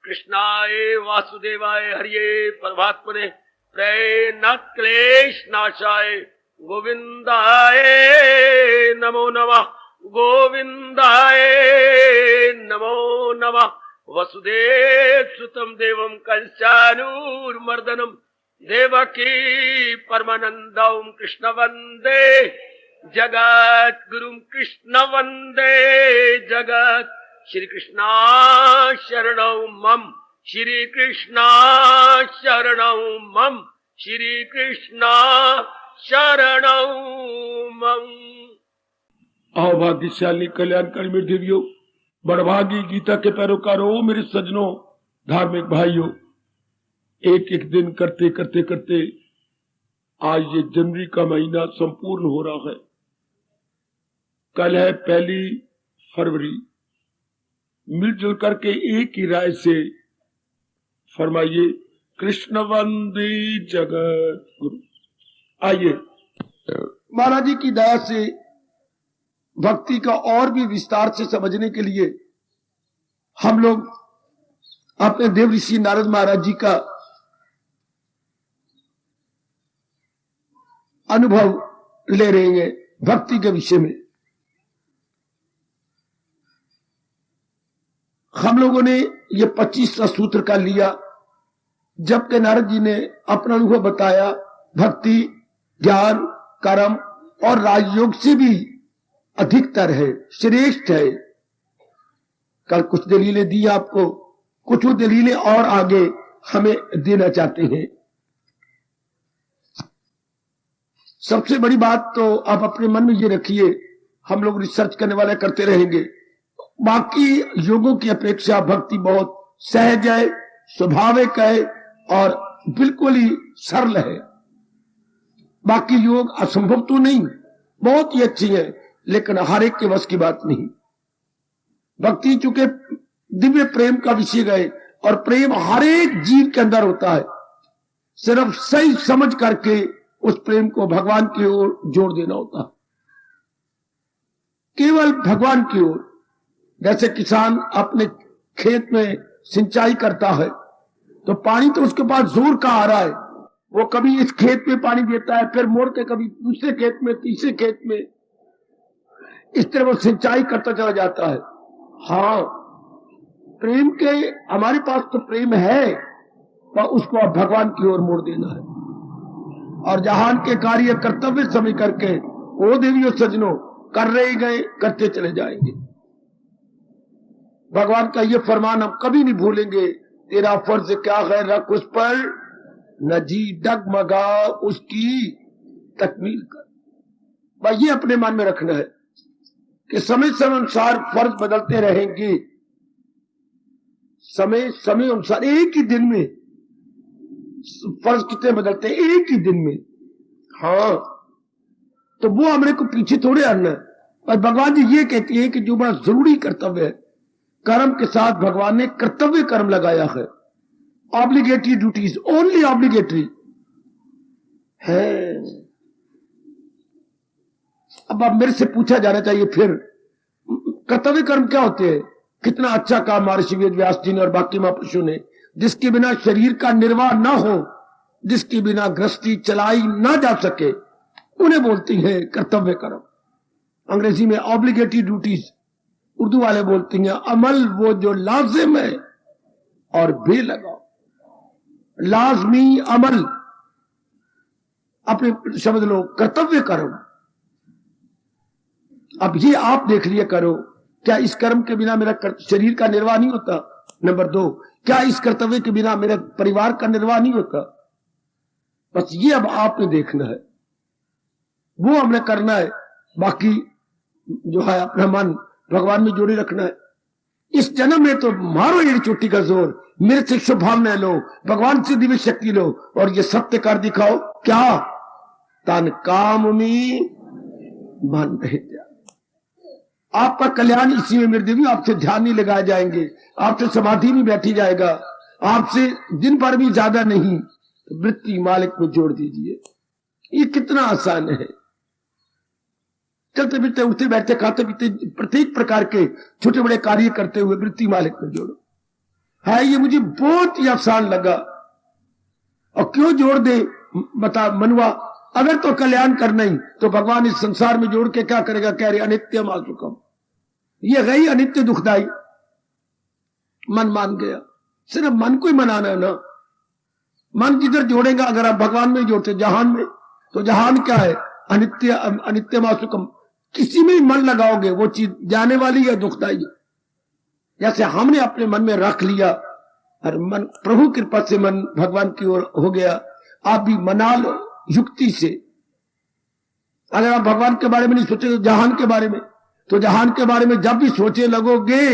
कृष्णाय वासुदेवाय हरिये परमात्मने प्रेम क्लेश नाशाय गोविंदाय नमो नमः। गोविंदाय नमो नमः। वसुदेव सुतम देवम कंसानूरमर्दनम देवकी परमानंदम कृष्ण वंदे जगत गुरुम कृष्ण वंदे जगत। श्री कृष्णा शरणौ मम। श्री कृष्णा शरणौ मम। श्री कृष्णा शरणौ मम। आओ भाग्यशाली कल्याणकारी मेरे देवियों, बड़भागी गीता के पैरोकारों, मेरे सज्जनों, धार्मिक भाइयों, एक एक दिन करते करते करते आज ये जनवरी का महीना संपूर्ण हो रहा है। कल है 1 फरवरी। मिलजुल करके एक ही राय से फरमाइए, कृष्ण वंदे जगत गुरु। आइए, महाराज जी की दया से भक्ति का और भी विस्तार से समझने के लिए हम लोग अपने देव ऋषि नारद महाराज जी का अनुभव ले रहे हैं भक्ति के विषय में। हम लोगों ने ये 25वां सूत्र का लिया, जबकि नारद जी ने अपना अनुभव बताया भक्ति, ज्ञान, कर्म और राजयोग से भी अधिकतर है, श्रेष्ठ है। कल कुछ दलीलें दी आपको, कुछ वो दलीलें और आगे हमें देना चाहते हैं। सबसे बड़ी बात तो आप अपने मन में ये रखिए, हम लोग रिसर्च करने वाले करते रहेंगे, बाकी योगों की अपेक्षा भक्ति बहुत सहज है, स्वाभाविक है और बिल्कुल ही सरल है। बाकी योग असंभव तो नहीं, बहुत ही अच्छी है, लेकिन हर एक के वश की बात नहीं। भक्ति चूंकि दिव्य प्रेम का विषय गए और प्रेम हर एक जीव के अंदर होता है, सिर्फ सही समझ करके उस प्रेम को भगवान की ओर जोड़ देना होता है, केवल भगवान की ओर। जैसे किसान अपने खेत में सिंचाई करता है तो पानी तो उसके पास जोर का आ रहा है, वो कभी इस खेत में पानी देता है, फिर मोड़ के कभी दूसरे खेत में, तीसरे खेत में, इस तरह वो सिंचाई करता चला जाता है। हाँ, प्रेम के हमारे पास तो प्रेम है, पर उसको अब भगवान की ओर मोड़ देना है और जहान के कार्य कर्तव्य समझ करके वो देवियों सजनों कर रहे गए, करते चले जाएंगे। भगवान का ये फरमान हम कभी नहीं भूलेंगे, तेरा फर्ज क्या है रख उस पर, न जी डगमगा उसकी तकमील कर। भाई ये अपने मन में रखना है कि समय समय अनुसार फर्ज बदलते रहेंगे। समय समय अनुसार एक ही दिन में फर्ज कितने बदलते हैं, एक ही दिन में। हाँ, तो वो हमने को पीछे थोड़े हटना है। पर भगवान जी ये कहती है कि जो बड़ा जरूरी कर्तव्य है, कर्म के साथ भगवान ने कर्तव्य कर्म लगाया है। ऑब्लिगेटरी ड्यूटीज, ओनली ऑब्लिगेटरी है। अब मेरे से पूछा जाना चाहिए फिर कर्तव्य कर्म क्या होते हैं? कितना अच्छा काम महर्षि वेद व्यास जी ने और बाकी महापुरुषों ने, जिसके बिना शरीर का निर्वाह न हो, जिसके बिना गृहस्थी चलाई ना जा सके, उन्हें बोलती है कर्तव्य कर्म। अंग्रेजी में ऑब्लिगेटरी ड्यूटीज, उर्दू वाले बोलती हैं अमल वो जो लाजिम है और बेलगाव। लाजमी अमल, अपने शब्द लो कर्तव्य कर्म। अब ये आप देख लिया करो, क्या इस कर्म के बिना मेरा शरीर का निर्वाह नहीं होता? नंबर 2, क्या इस कर्तव्य के बिना मेरे परिवार का निर्वाह नहीं होता? बस ये अब आपने देखना है, वो हमने करना है। बाकी जो है अपना मन भगवान में जोड़े रखना है। इस जन्म में तो मारो ये चोटी का जोर, मेरे से शुभभावनाएं लो, भगवान से दिव्य शक्ति लो और ये सत्य कर दिखाओ। क्या? तन काम में मन रह जाए। आपका कल्याण इसी में मेरे देवी। आपसे ध्यान नहीं लगाए जाएंगे, आपसे समाधि नहीं बैठी जाएगा, आपसे दिन भर भी ज्यादा नहीं, तो वृत्ति मालिक में जोड़ दीजिए। ये कितना आसान है। चलते फिरते, उठते बैठते, खाते पीते, प्रत्येक प्रकार के छोटे बड़े कार्य करते हुए वृत्ति मालिक में जोड़ो। है, ये मुझे बहुत ही आसान लगा। और क्यों जोड़ दे बता मनुआ, अगर तो कल्याण करना ही तो भगवान इस संसार में जोड़ के क्या करेगा? कह रहे अनित्य मासुकम, ये गई अनित्य दुखदाई। मन मान गया, सिर्फ मन को ही मनाना है ना। मन किधर जोड़ेगा अगर आप भगवान में जोड़ते? जहान में। तो जहान क्या है? अनित्य, अनित्य मासुकम। किसी में ही मन लगाओगे वो चीज जाने वाली है, दुखदाई। जैसे हमने अपने मन में रख लिया और मन प्रभु कृपा से मन भगवान की ओर हो गया, आप भी मना लो युक्ति से। अगर आप भगवान के बारे में नहीं सोचेंगे, जहान के बारे में, तो जहान के बारे में जब भी सोचे लगोगे,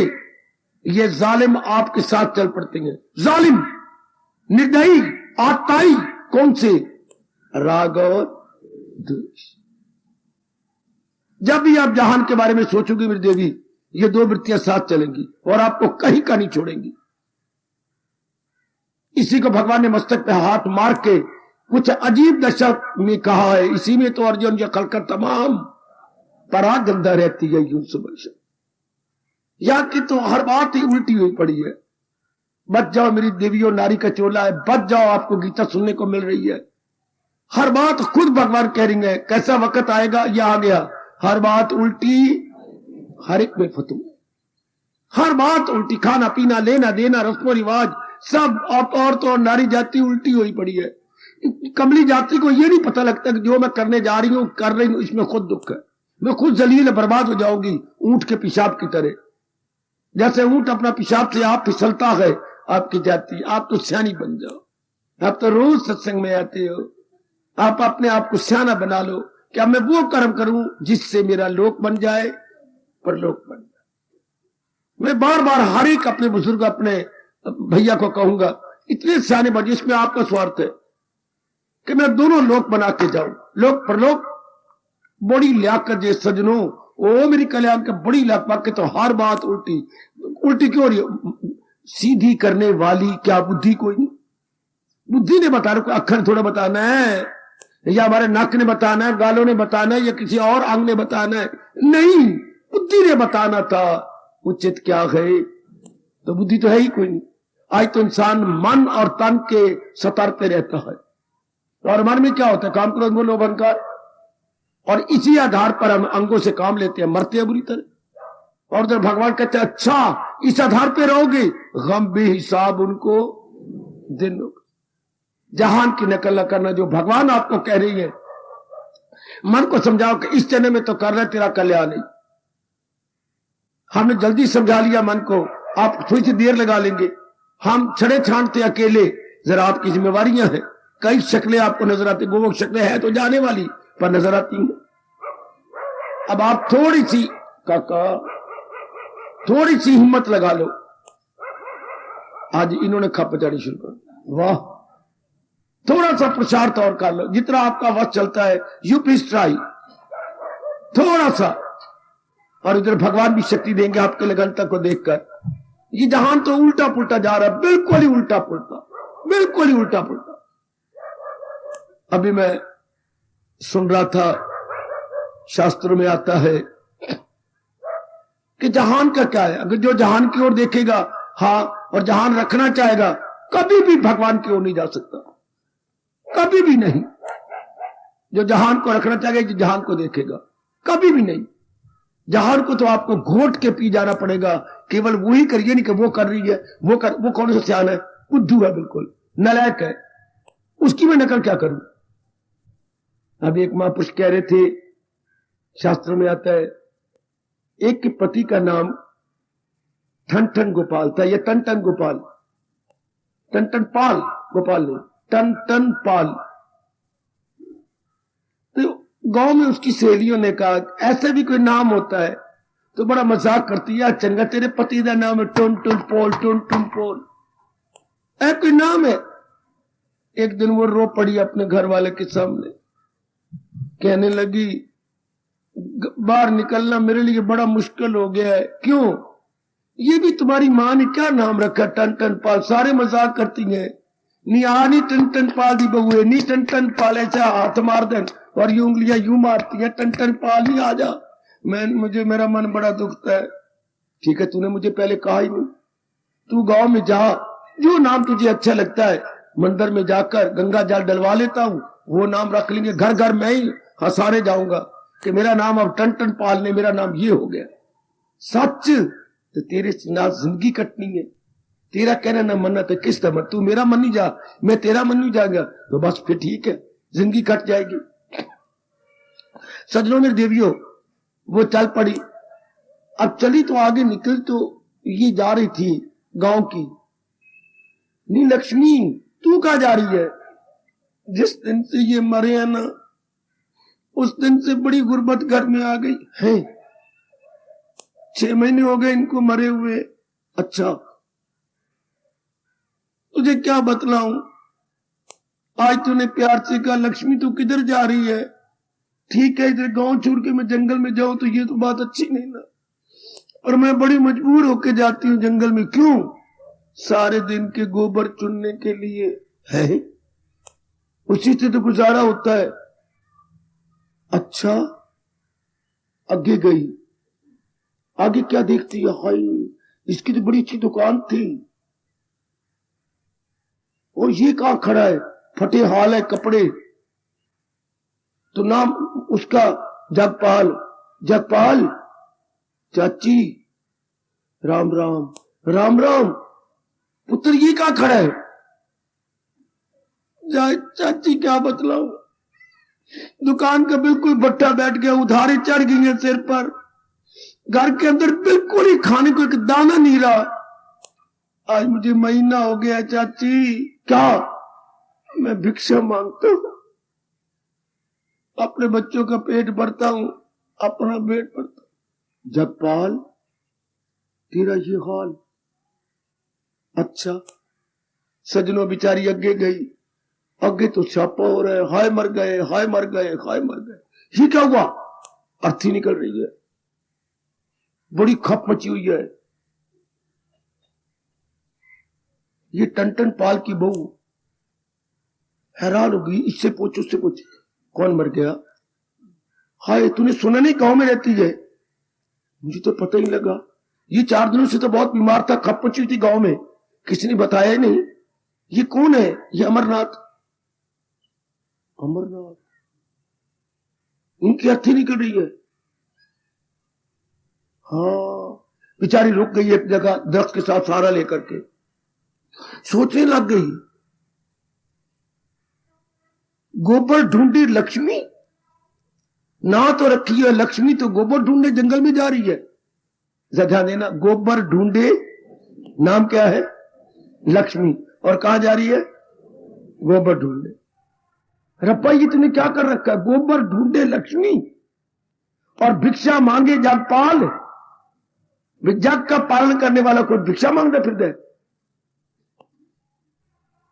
ये जालिम आपके साथ चल पड़ते हैं। जालिम, निर्दयी, आताई। कौन से? राग और द्वेष। जब भी आप जहान के बारे में सोचोगे मेरी देवी, ये दो वृत्तियां साथ चलेंगी और आपको कहीं का नहीं छोड़ेंगी। इसी को भगवान ने मस्तक पे हाथ मार के कुछ अजीब दशा में कहा है। इसी में तो अर्जुन या खलकर तमाम परागंधा रहती है यूं सुबह। या कि तो हर बात ही उल्टी हुई पड़ी है। बच जाओ मेरी देवियों, नारी का चोला है, बच जाओ, आपको गीता सुनने को मिल रही है। हर बात खुद भगवान कह रही है। कैसा वक्त आएगा? यह आ गया, हर बात उल्टी, हर एक में फतू, हर बात उल्टी। खाना पीना, लेना देना, रस्म रिवाज, सब औरत और नारी जाति उल्टी हुई पड़ी है। कमली जाति को यह नहीं पता लगता कि जो मैं करने जा रही हूं, कर रही हूं, इसमें खुद दुख है। मैं खुद जलील बर्बाद हो जाऊंगी, ऊंट के पेशाब की तरह। जैसे ऊंट अपना पेशाब से आप फिसलता है, आपकी जाति। आप तो सियानी बन जाओ। आप तो रोज सत्संग में आते हो, आप अपने आप को सियाना बना लो। क्या मैं वो कर्म करूं जिससे मेरा लोक बन जाए, परलोक बन जाए। मैं बार बार हर एक अपने बुजुर्ग, अपने भैया को कहूंगा, इतने सियाने बन, इसमें आपका स्वार्थ है कि मैं दोनों लोक बना के जाऊं, लोक परलोक। बड़ी लियाकत जे सजनों, ओ मेरी कल्याण का बड़ी लियाकत के। तो हर बात उल्टी, उल्टी क्यों रही? सीधी करने वाली क्या बुद्धि कोई नहीं? बुद्धि ने बताना, कोई अक्खर थोड़ा बताना है, या हमारे नाक ने बताना है, गालों ने बताना है, या किसी और अंग ने बताना है? नहीं, बुद्धि ने बताना था। उचित क्या है? तो बुद्धि तो है ही कोई नहीं। आज तो इंसान मन और तन के सतर पे रहता है। और मन में क्या होता है? काम, क्रोध, मोह, लोभ, अहंकार। और इसी आधार पर हम अंगों से काम लेते हैं, मरते हैं बुरी तरह। और जब भगवान कहते हैं अच्छा इस आधार पे रहोगे, गम भी हिसाब उनको दिन होगा। जहान की नकल न करना, जो भगवान आपको कह रही है। मन को समझाओ कि इस जन्म में तो कर रहे, तेरा कल्याण नहीं। हमने जल्दी समझा लिया मन को, आप थोड़ी सी देर लगा लेंगे। हम छड़े छांटते अकेले, जरा आपकी जिम्मेवारियां हैं। कई शक्लें आपको नजर आती, वो शक्लें हैं तो जाने वाली पर नजर आती हैं। अब आप थोड़ी सी काका, थोड़ी सी हिम्मत लगा लो। आज इन्होंने खप चढ़ी शुरू कर, वाह, थोड़ा सा प्रचार तो और कर लो, जितना आपका वक्त चलता है। यू प्लीज ट्राई, थोड़ा सा। और इधर भगवान भी शक्ति देंगे आपके लगनता को देखकर। ये जहान तो उल्टा पुल्टा जा रहा है, बिल्कुल ही उल्टा पुल्टा, बिल्कुल ही उल्टा पुल्टा। अभी मैं सुन रहा था, शास्त्रों में आता है कि जहान का क्या है। अगर जो जहान की ओर देखेगा, हाँ, और जहान रखना चाहेगा, कभी भी भगवान की ओर नहीं जा सकता, कभी भी नहीं। जो जहान को रखना चाहेगा, जो जहान को देखेगा, कभी भी नहीं। जहान को तो आपको घोट के पी जाना पड़ेगा। केवल वही करिए नहीं कि वो कर रही है, वो कौन सा सियान है? बुद्धू है, बिल्कुल नालायक है, उसकी मैं नकल क्या करूं? अब एक महापुरुष कह रहे थे, शास्त्रों में आता है, एक के पति का नाम ठन ठन गोपाल था, या टन टन गोपाल, टन टन पाल, गोपाल नहीं, टन टन पाल। तो गांव में उसकी सहेलियों ने कहा ऐसे भी कोई नाम होता है? तो बड़ा मजाक करती है, चंगा तेरे पति का नाम है टुन टुन पोल, टुन टुन पोल, ऐ कोई नाम है? एक दिन वो रो पड़ी अपने घर वाले के सामने, कहने लगी बाहर निकलना मेरे लिए बड़ा मुश्किल हो गया है। क्यों? ये भी तुम्हारी मां ने क्या नाम रखा, टन टन पाल? सारे मजाक करती हैं, नी आ नी टन टन पाल दी बहू है, नी टन टन पाल, ऐसा हाथ मार दे और यूं उंगलियां यूं मारती है, टन टन पाल नहीं आ जा। मुझे मेरा मन बड़ा दुखता है। ठीक है, तूने मुझे पहले कहा ही नहीं, तू गांव में जा, जो नाम तुझे अच्छा लगता है, मंदिर में जाकर गंगा जल डलवा लेता हूं, वो नाम रख लेंगे। घर घर मैं ही हंसाने जाऊंगा कि मेरा नाम अब टन टन पाल ने, मेरा नाम ये हो गया। सच तो तेरे नाम जिंदगी कटनी है। तेरा कहना ना मन्नत है, किस तरह तू मेरा मन नहीं जा, मैं तेरा मन नहीं जाएगा, तो बस फिर ठीक है, जिंदगी कट जाएगी। सजनों में देवियों, वो चल पड़ी। अब चली तो आगे निकल, तो ये जा रही थी गांव की। नी लक्ष्मी, तू कहां जा रही है? जिस दिन से ये मरे हैं ना, उस दिन से बड़ी गुर्बत घर में आ गई है। 6 महीने हो गए इनको मरे हुए। अच्छा, तुझे क्या बतलाऊं? आज तूने प्यार से कहा लक्ष्मी तू किधर जा रही है? ठीक है, इधर गांव छोड़ के मैं जंगल में जाऊं तो ये तो बात अच्छी नहीं ना, और मैं बड़ी मजबूर होके जाती हूँ जंगल में। क्यों? सारे दिन के गोबर चुनने के लिए है, उसी से तो गुजारा होता है। अच्छा, आगे गई। आगे क्या देखती है? हाय, इसकी तो बड़ी अच्छी दुकान थी, और ये कहां खड़ा है? फटे हाल है कपड़े। तो नाम उसका जगपाल। जगपाल, चाची राम राम। राम राम पुत्र, ये कहां खड़ा है? चाची क्या बतलाऊं, दुकान का बिल्कुल भट्टा बैठ गया, उधारी चढ़ गई है सिर पर। घर के अंदर बिल्कुल ही खाने को एक दाना नहीं रहा। आज मुझे महीना हो गया चाची। क्या? मैं भिक्षा मांगता हूं, अपने बच्चों का पेट भरता हूं, अपना पेट भरता हूं। जगपाल, तेरा ये हाल? अच्छा। सजनों, बिचारी आगे गई। आगे तो छापा हो रहा है, हाय मर गए, हाय मर गए, हाय मर गए। ये क्या हुआ? अर्थी निकल रही है, बड़ी खप मची हुई है। ये टन पाल की बहू हैरान हो गई। इससे पूछ, उससे पूछ, कौन मर गया? हाय, तूने सुना नहीं, गांव में रहती है? मुझे तो पता ही लगा। ये 4 दिनों से तो बहुत बीमार था, खप मची थी गांव में, किसी ने बताया ही नहीं। ये कौन है? ये अमरनाथ। अमरनाथ, उनकी अर्थी निकल रही है। हाँ, बेचारी रुक गई एक जगह, दरख्त के साथ सहारा लेकर के सोचने लग गई। गोबर ढूंढी लक्ष्मी, ना तो रखी है लक्ष्मी, तो गोबर ढूंढने जंगल में जा रही है। ध्यान देना, गोबर ढूंढे, नाम क्या है? लक्ष्मी। और कहां जा रही है? गोबर ढूंढे। रप्पा, ये तूने क्या कर रखा है? गोबर ढूंढे लक्ष्मी और भिक्षा मांगे जगपाल। जग का पालन करने वाला कोई भिक्षा मांगता फिर दे?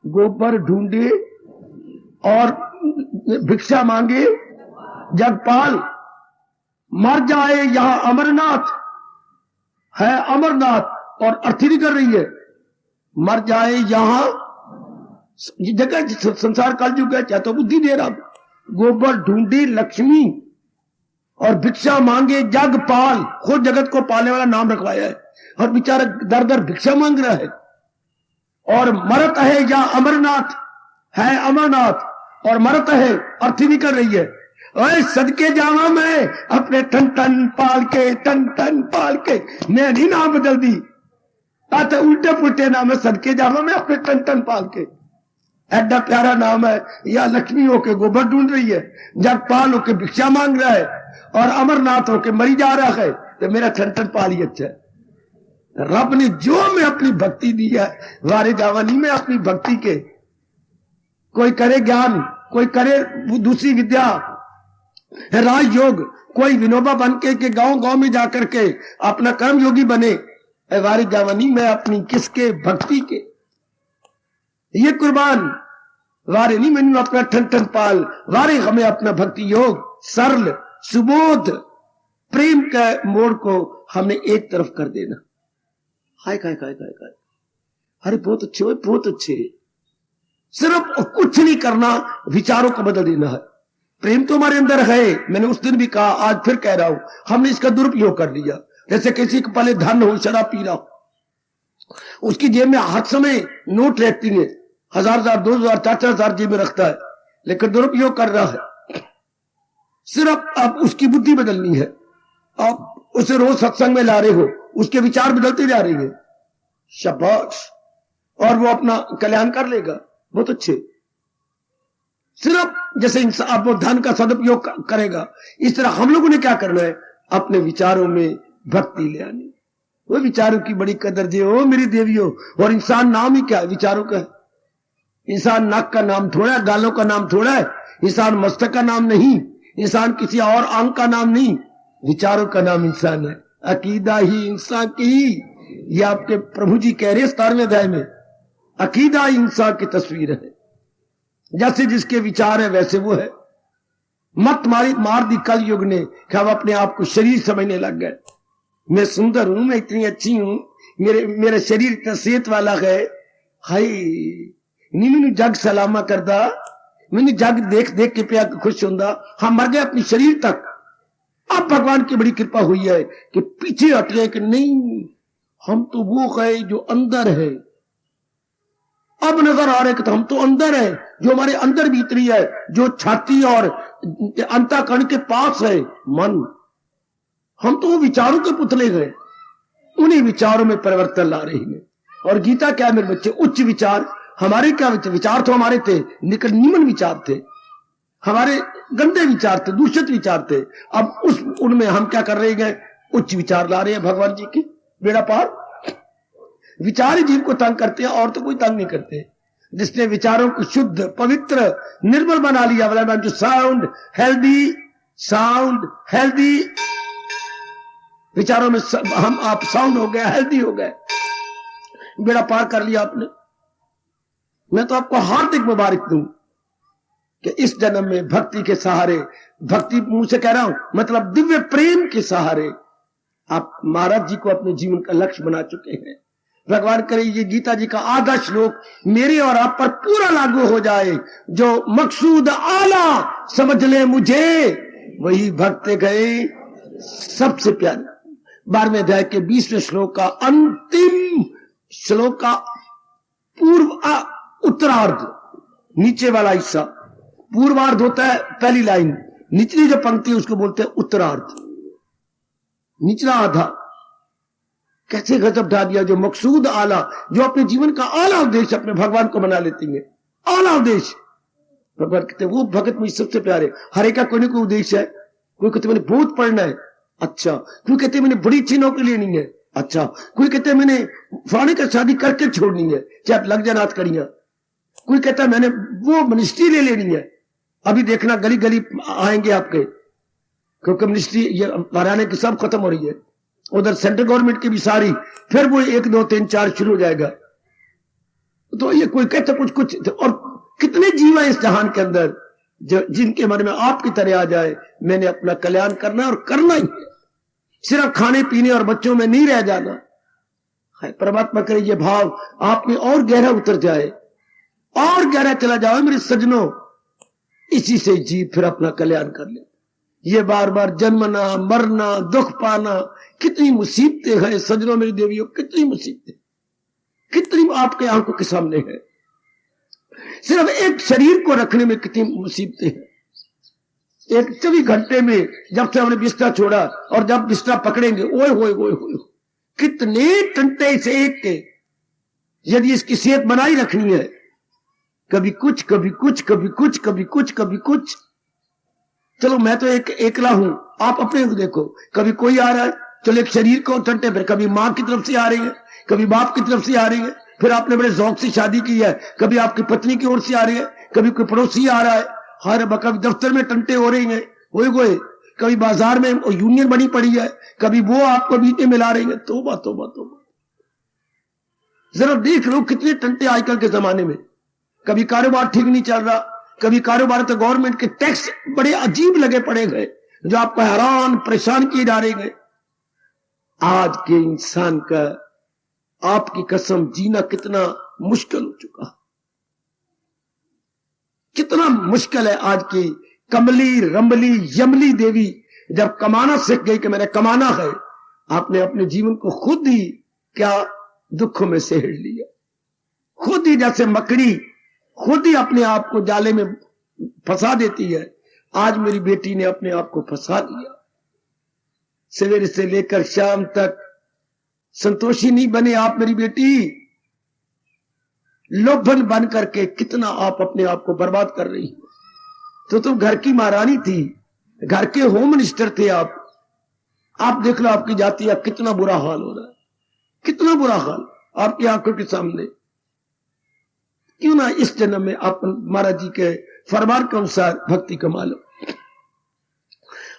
गोबर ढूंढे और भिक्षा मांगे जगपाल। मर जाए यहां अमरनाथ है, अमरनाथ, और अर्थी नहीं कर रही है। मर जाए यहां, जगह संसार काल युग है, क्या तो बुद्धि दे रहा। गोबर ढूंढी लक्ष्मी और भिक्षा मांगे जगपाल। खुद जगत को पालने वाला नाम रखवाया है, और बेचारा दर दर भिक्षा मांग रहा है। और मरत है या अमरनाथ है, अमरनाथ, और मरत है, अर्थी नहीं कर रही है। ओए सदके जावा मैं अपने टन टन पाल के, टन टन पाल के। मैं नहीं नाम बदल दी, आते उल्टे पुल्टे नाम है, सदके जावा मैं अपने टन टन पाल के। ऐसा प्यारा नाम है। या लक्ष्मी होके गोबर ढूंढ रही है, जगपाल होके भिक्षा मांग रहा है, और अमरनाथ होके मरी जा रहा है। तो मेरा टन टन पाल ही अच्छा है। रब ने जो मैं अपनी भक्ति दी है, वारे जावानी में अपनी भक्ति के, कोई करे ज्ञान, कोई करे दूसरी विद्या, राजयोग, कोई विनोबा बन के गांव गांव में जाकर के अपना कर्म योगी बने। वारी जावानी में अपनी किसके? भक्ति के। ये कुर्बान वारे नहीं मैंने अपना ठन ठन पाल, वारे हमें अपना भक्ति योग, सरल सुबोध प्रेम का मोड़ को हमने एक तरफ कर देना। हाय काय काय काय काय, अरे बहुत अच्छे हो, बहुत अच्छे। सिर्फ कुछ नहीं करना, विचारों को बदल देना है। प्रेम तो हमारे अंदर है, मैंने उस दिन भी कहा, आज फिर कह रहा हूं, हमने इसका दुरुपयोग कर लिया। जैसे किसी के पहले धन हो, शराब पी रहा हो, उसकी जेब में हर समय नोट रहती है, 1000 2000 4000 जेब में रखता है, लेकिन दुरुपयोग कर रहा है। सिर्फ आप उसकी बुद्धि बदलनी है, आप उसे रोज सत्संग में ला रहे हो, उसके विचार बदलते जा रहे हैं, शाबाश, और वो अपना कल्याण कर लेगा, बहुत अच्छे। सिर्फ जैसे आप वो धन का सदुपयोग करेगा, इस तरह हम लोगों ने क्या करना है, अपने विचारों में भक्ति ले आनी। वो विचारों की बड़ी कदर दे ओ मेरी देवियों। और इंसान नाम ही क्या है, विचारों का है। इंसान नाक का नाम थोड़ा है, गालों का नाम थोड़ा है, इंसान मस्तक का नाम नहीं, इंसान किसी और अंग का नाम नहीं, विचारों का नाम इंसान है। अकीदा ही इंसान की, ये आपके प्रभु जी कह रहे 17वें अध्याय में, अकीदा इंसान की तस्वीर है। जैसे जिसके विचार है वैसे वो है। मत मार दी कल युग ने कि हम अपने आप को शरीर समझने लग गए। मैं सुंदर हूं, मैं इतनी अच्छी हूं, मेरा शरीर इतना सेहत वाला है, हाय नहीं मैंने जग सलामा करदा, मैंने जग देख देख के पिया खुश होंदा। हम मर गए अपनी शरीर तक। अब भगवान की बड़ी कृपा हुई है कि पीछे हट गए कि नहीं, हम तो वो है जो अंदर है। अब नजर आ रहे कि तो हम तो अंदर है, जो हमारे अंदर भीतरी है, जो छाती और अंतःकरण के पास है मन। हम तो वो विचारों के पुतले गए, उन्हीं विचारों में परिवर्तन ला रहे हैं। और गीता क्या है मेरे बच्चे, उच्च विचार। हमारे क्या विचार तो हमारे थे निकट निमन विचार थे, हमारे गंदे विचार थे, दूषित विचार थे। अब उनमें हम क्या कर रहे हैं, उच्च विचार ला रहे हैं भगवान जी की। बेड़ा पार। विचार ही जीव को तंग करते हैं और तो कोई तंग नहीं करते। जिसने विचारों को शुद्ध पवित्र निर्मल बना लिया, वाला जो साउंड हेल्दी विचारों में हम आप साउंड हो गए, हेल्दी हो गए, बेड़ा पार कर लिया आपने। मैं तो आपको हार्दिक मुबारक दूं कि इस जन्म में भक्ति के सहारे, भक्ति मुंह से कह रहा हूं, मतलब दिव्य प्रेम के सहारे आप महाराज जी को अपने जीवन का लक्ष्य बना चुके हैं। भगवान करे ये गीता जी का आधा श्लोक मेरे और आप पर पूरा लागू हो जाए। जो मकसूद आला समझ ले मुझे, वही भक्त गए सबसे प्यारे। 12वें अध्याय के 20वें श्लोक का अंतिम श्लोक का उत्तरार्ध, नीचे वाला हिस्सा। पूर्वार्ध होता है पहली लाइन, निचली जो पंक्ति है उसको बोलते हैं उत्तरार्ध, निचला आधा। कैसे गजब ढा दिया। जो मकसूद आला, जो अपने जीवन का आला उद्देश्य अपने भगवान को बना लेती है, आला उद्देश्य। भगवान कहते वो भगत मुझे सबसे प्यारे। हर एक का कोई ना कोई उद्देश्य है। कोई कहते मैंने बहुत पढ़ना है, अच्छा। कोई कहते मैंने बड़ी अच्छी नौकरी लेनी है, अच्छा। कोई कहते मैंने फलाने का शादी करके छोड़नी है, चाहे लग जाए नाथ करिया। कोई कहता मैंने वो मिनिस्ट्री ले लेनी है। अभी देखना गली गली आएंगे आपके, क्योंकि मिनिस्ट्री ये हरियाणा की सब खत्म हो रही है, उधर सेंट्रल गवर्नमेंट की भी सारी, फिर वो 1 2 3 4 शुरू हो जाएगा। तो ये कोई कहता कुछ कुछ। और कितने जीव है इस जहान के अंदर जो जिनके मन में आपकी तरह आ जाए, मैंने अपना कल्याण करना और करना ही है, सिर्फ खाने पीने और बच्चों में नहीं रह जाना। परमात्मा करे ये भाव आप में और गहरा उतर जाए, और गहरा चला जाओ मेरे सज्जनों। इसी से जीव फिर अपना कल्याण कर ले। ये बार बार जन्मना मरना दुख पाना, कितनी मुसीबतें हैं सज्जनों मेरी देवियों, कितनी मुसीबतें, कितनी आपके आंखों के सामने है। सिर्फ एक शरीर को रखने में कितनी मुसीबतें हैं। एक 24 घंटे में जब से हमने बिस्तर छोड़ा और जब बिस्तर पकड़ेंगे, ओए होए होए होए, कितने टंटे इस एक के। यदि इसकी सेहत बनाई रखनी है, कभी कुछ कभी कुछ कभी कुछ कभी कुछ कभी कुछ। चलो मैं तो एकला हूं, आप अपने को देखो, कभी कोई आ रहा है, चलो एक शरीर को टंटे, फिर कभी मां की तरफ से आ रही है, कभी बाप की तरफ से आ रही है, फिर आपने बड़े शौक से शादी की है, कभी आपकी पत्नी की ओर से आ रही है, कभी कोई पड़ोसी आ रहा है, हर कभी दफ्तर में टंटे हो रही हैं, ओए कभी बाजार में यूनियन बनी पड़ी है, कभी वो आपको बीच में मिला रही है। तोबा तोबा तोबा। जरा देख लो कितने टंटे आजकल के जमाने में। कभी कारोबार ठीक नहीं चल रहा, कभी कारोबार तो गवर्नमेंट के टैक्स बड़े अजीब लगे पड़े गए जो आपको हैरान परेशान किए जा रहे हैं। आज के इंसान का आपकी कसम जीना कितना मुश्किल हो चुका, कितना मुश्किल है। आज की कमली रमली यमली देवी जब कमाना सीख गई कि मैंने कमाना है, आपने अपने जीवन को खुद ही क्या दुखों में सहेड़ लिया। खुद ही जैसे मकड़ी खुद ही अपने आप को जाले में फंसा देती है, आज मेरी बेटी ने अपने आप को फंसा दिया। सवेरे से लेकर शाम तक संतोषी नहीं बने आप मेरी बेटी, लोभन बन करके कितना आप अपने आप को बर्बाद कर रही हो। तो तुम घर की महारानी थी, घर के होम मिनिस्टर थे आप देख लो आपकी जाति का कितना बुरा हाल हो रहा है, कितना बुरा हाल आपकी आंखों के सामने। क्यों ना इस जन्म में आप महाराज जी के फरमान के अनुसार भक्ति कमा लो।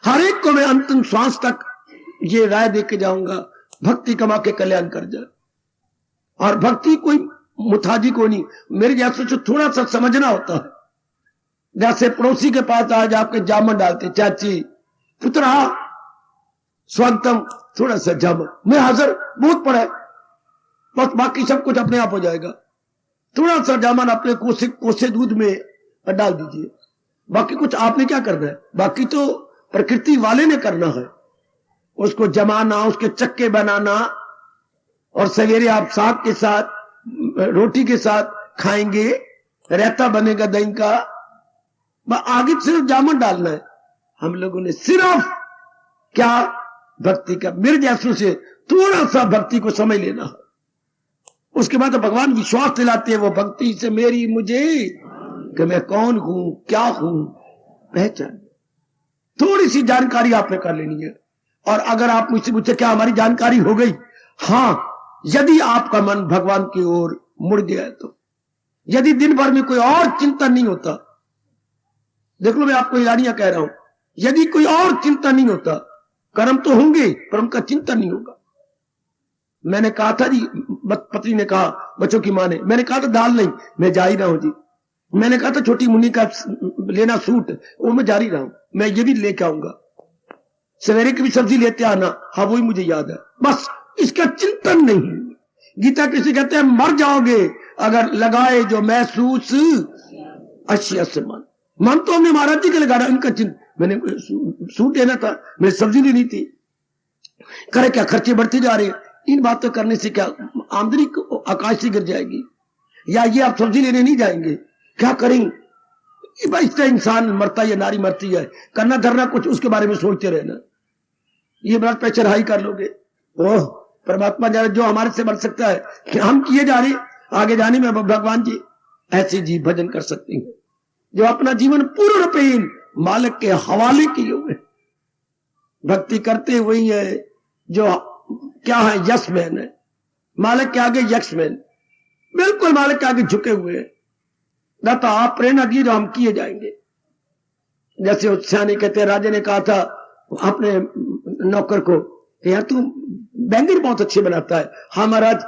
हर एक को मैं अंतिम श्वास तक ये राय दे के जाऊंगा, भक्ति कमा के कल्याण कर जाए। और भक्ति कोई मुथाजी को नहीं, मेरे जैसे से थोड़ा सा समझना होता है। जैसे पड़ोसी के पास आज आपके जामन डालते, चाची पुत्रा स्वागतम, थोड़ा सा जामन, मैं हाजिर, बहुत पड़ा है, बस बाकी सब कुछ अपने आप हो जाएगा। थोड़ा सा जामन अपने कोसे दूध में डाल दीजिए, बाकी कुछ आपने क्या करना है, बाकी तो प्रकृति वाले ने करना है। उसको जमाना, उसके चक्के बनाना, और सवेरे आप साग के साथ रोटी के साथ खाएंगे, रायता बनेगा दही का, आगे सिर्फ जामुन डालना है। हम लोगों ने सिर्फ क्या भक्ति का, मेरे जैसों से थोड़ा सा भक्ति को समझ लेना है। उसके बाद तो भगवान विश्वास दिलाते हैं वो भक्ति से मेरी मुझे कि मैं कौन हूं, क्या हूं, पहचान। थोड़ी सी जानकारी आपने कर लेनी है। और अगर आप मुझसे पूछे क्या हमारी जानकारी हो गई, हाँ, यदि आपका मन भगवान की ओर मुड़ गया है तो, यदि दिन भर में कोई और चिंतन नहीं होता, देख लो मैं आपको ईरानियां कह रहा हूं, यदि कोई और चिंतन नहीं होता, कर्म तो होंगे पर उनका चिंतन नहीं होगा। मैंने कहा था जी, पत्नी ने कहा, बच्चों की मां ने, मैंने कहा था दाल नहीं, मैं जा ही रहा हूं जी। मैंने कहा था छोटी मुन्नी का लेना सूट, वो मैं जा ही रहा हूं, मैं ये भी लेके आऊंगा, सवेरे की भी सब्जी लेते आना, हाँ वही मुझे याद है। बस इसका चिंतन नहीं है। गीता किसी कहते हैं मर जाओगे अगर लगाए जो महसूस अशिया से मन तो हमने महाराज जी के लगा रहा, इनका चिंतन, मैंने सूट लेना था, मैंने सब्जी लेनी थी, करे क्या खर्चे बढ़ते जा रहे हैं, इन बातों करने से क्या आमदनी आकाश से गिर जाएगी, या ये आप सब्जी लेने नहीं जाएंगे, क्या करें। इससे इंसान मरता है या नारी मरती है, करना धरना कुछ उसके बारे में सोचते रहना, ये ब्लड प्रेशर हाई कर लोगे। ओह परमात्मा जाने जो हमारे से बढ़ सकता है, कि हम किए जा रहे आगे जाने में भगवान जी ऐसे जी भजन कर सकते हैं जो अपना जीवन पूर्ण रूपेण मालिक के हवाले किए हुए, भक्ति करते वही है जो क्या है, यस मैन है, मालिक के आगे यक्स मैन, बिल्कुल मालिक के आगे झुके हुए हैं। दाता आप प्रेरणा दिए जो हम किए जाएंगे। जैसे उत्साह कहते हैं, राजा ने कहा था अपने नौकर को, यार तू बैंगन बहुत अच्छे बनाता है। हाँ महाराज,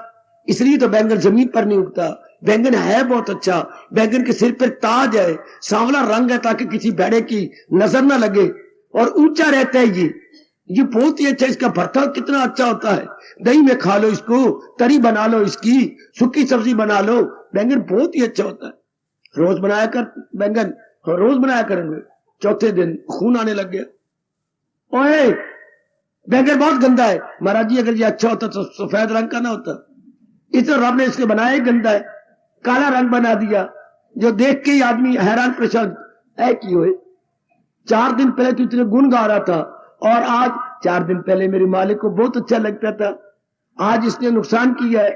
इसलिए तो बैंगन जमीन पर नहीं उगता, बैंगन है बहुत अच्छा, बैंगन के सिर पर ताज है, सांवला रंग है ताकि किसी भेड़े की नजर ना लगे, और ऊंचा रहता है ये बहुत ही अच्छा, इसका भरता कितना अच्छा होता है, दही में खा लो इसको, तरी बना लो इसकी, सूखी सब्जी बना लो, बैंगन बहुत ही अच्छा होता है। रोज बनाया कर बैंगन, रोज बनाया करेंगे, चौथे दिन खून आने लग गया। ओए बैंगन बहुत गंदा है। महाराज जी अगर ये अच्छा होता तो सफेद रंग का ना होता, इस तो रब ने इसके बनाया ही गंदा है, काला रंग बना दिया, जो देख के ही आदमी हैरान परेशान है कि हुए। 4 दिन पहले तो इतने गुण गा रहा था, और आज 4 दिन पहले मेरे मालिक को बहुत अच्छा लगता था, आज इसने नुकसान किया है,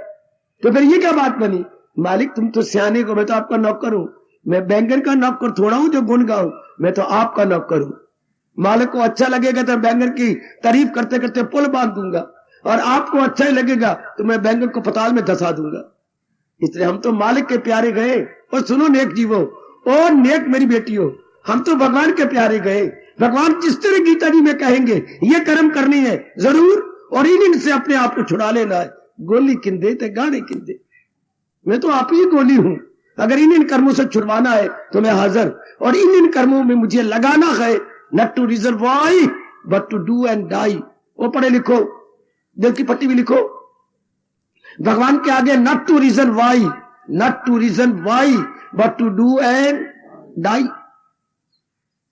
तो फिर ये क्या बात बनी। मालिक तुम तो सियाने को, मैं तो आपका नौकर हूं, मैं बैंगन का नौकर थोड़ा हूं जो गुण गाऊं, मैं तो आपका नौकर हूं। मालिक को अच्छा लगेगा तो बैंगन की तारीफ करते करते पुल बांध दूंगा, और आपको अच्छा ही लगेगा तो मैं बैंगन को पताल में धसा दूंगा। इसलिए हम तो मालिक के प्यारे गए। और सुनो नेक जीवो और नेक मेरी बेटियों, हम तो भगवान के प्यारे गए। भगवान जिस तरह गीता जी में कहेंगे ये कर्म करनी है जरूर, और इनसे अपने आप को छुड़ा लेना है। गोली किंदे ते गाने किंदे, मैं तो आप ही गोली हूं, अगर इन कर्मों से छुड़वाना है तो मैं हाजिर, और इन कर्मों में मुझे लगाना है, not to reason why but to do and die. वो पढ़े लिखो, दिल की पट्टी भी लिखो, भगवान के आगे not to reason why, not to reason why but to do and die.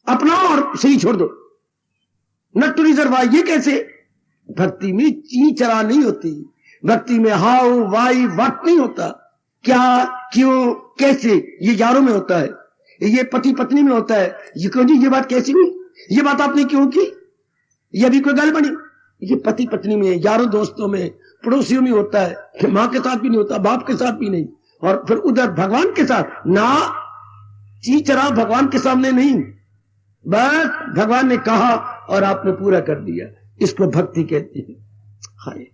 अपना और सही छोड़ दो, नॉट टू रीजन वाई। ये कैसे? भक्ति में ची चरा नहीं होती, भक्ति में हाउ वाई व्हाट नहीं होता, क्या क्यों कैसे, ये यारों में होता है, ये पति पत्नी में होता है। ये क्यों जी, ये बात कैसी हुई, ये बात आपने क्यों की, ये अभी कोई गल बनी, ये पति पत्नी में, यारों दोस्तों में, पड़ोसियों में होता है। माँ के साथ भी नहीं होता, बाप के साथ भी नहीं, और फिर उधर भगवान के साथ ना, चीचरा भगवान के सामने नहीं, बस भगवान ने कहा और आपने पूरा कर दिया, इसको भक्ति कहते हैं। हाय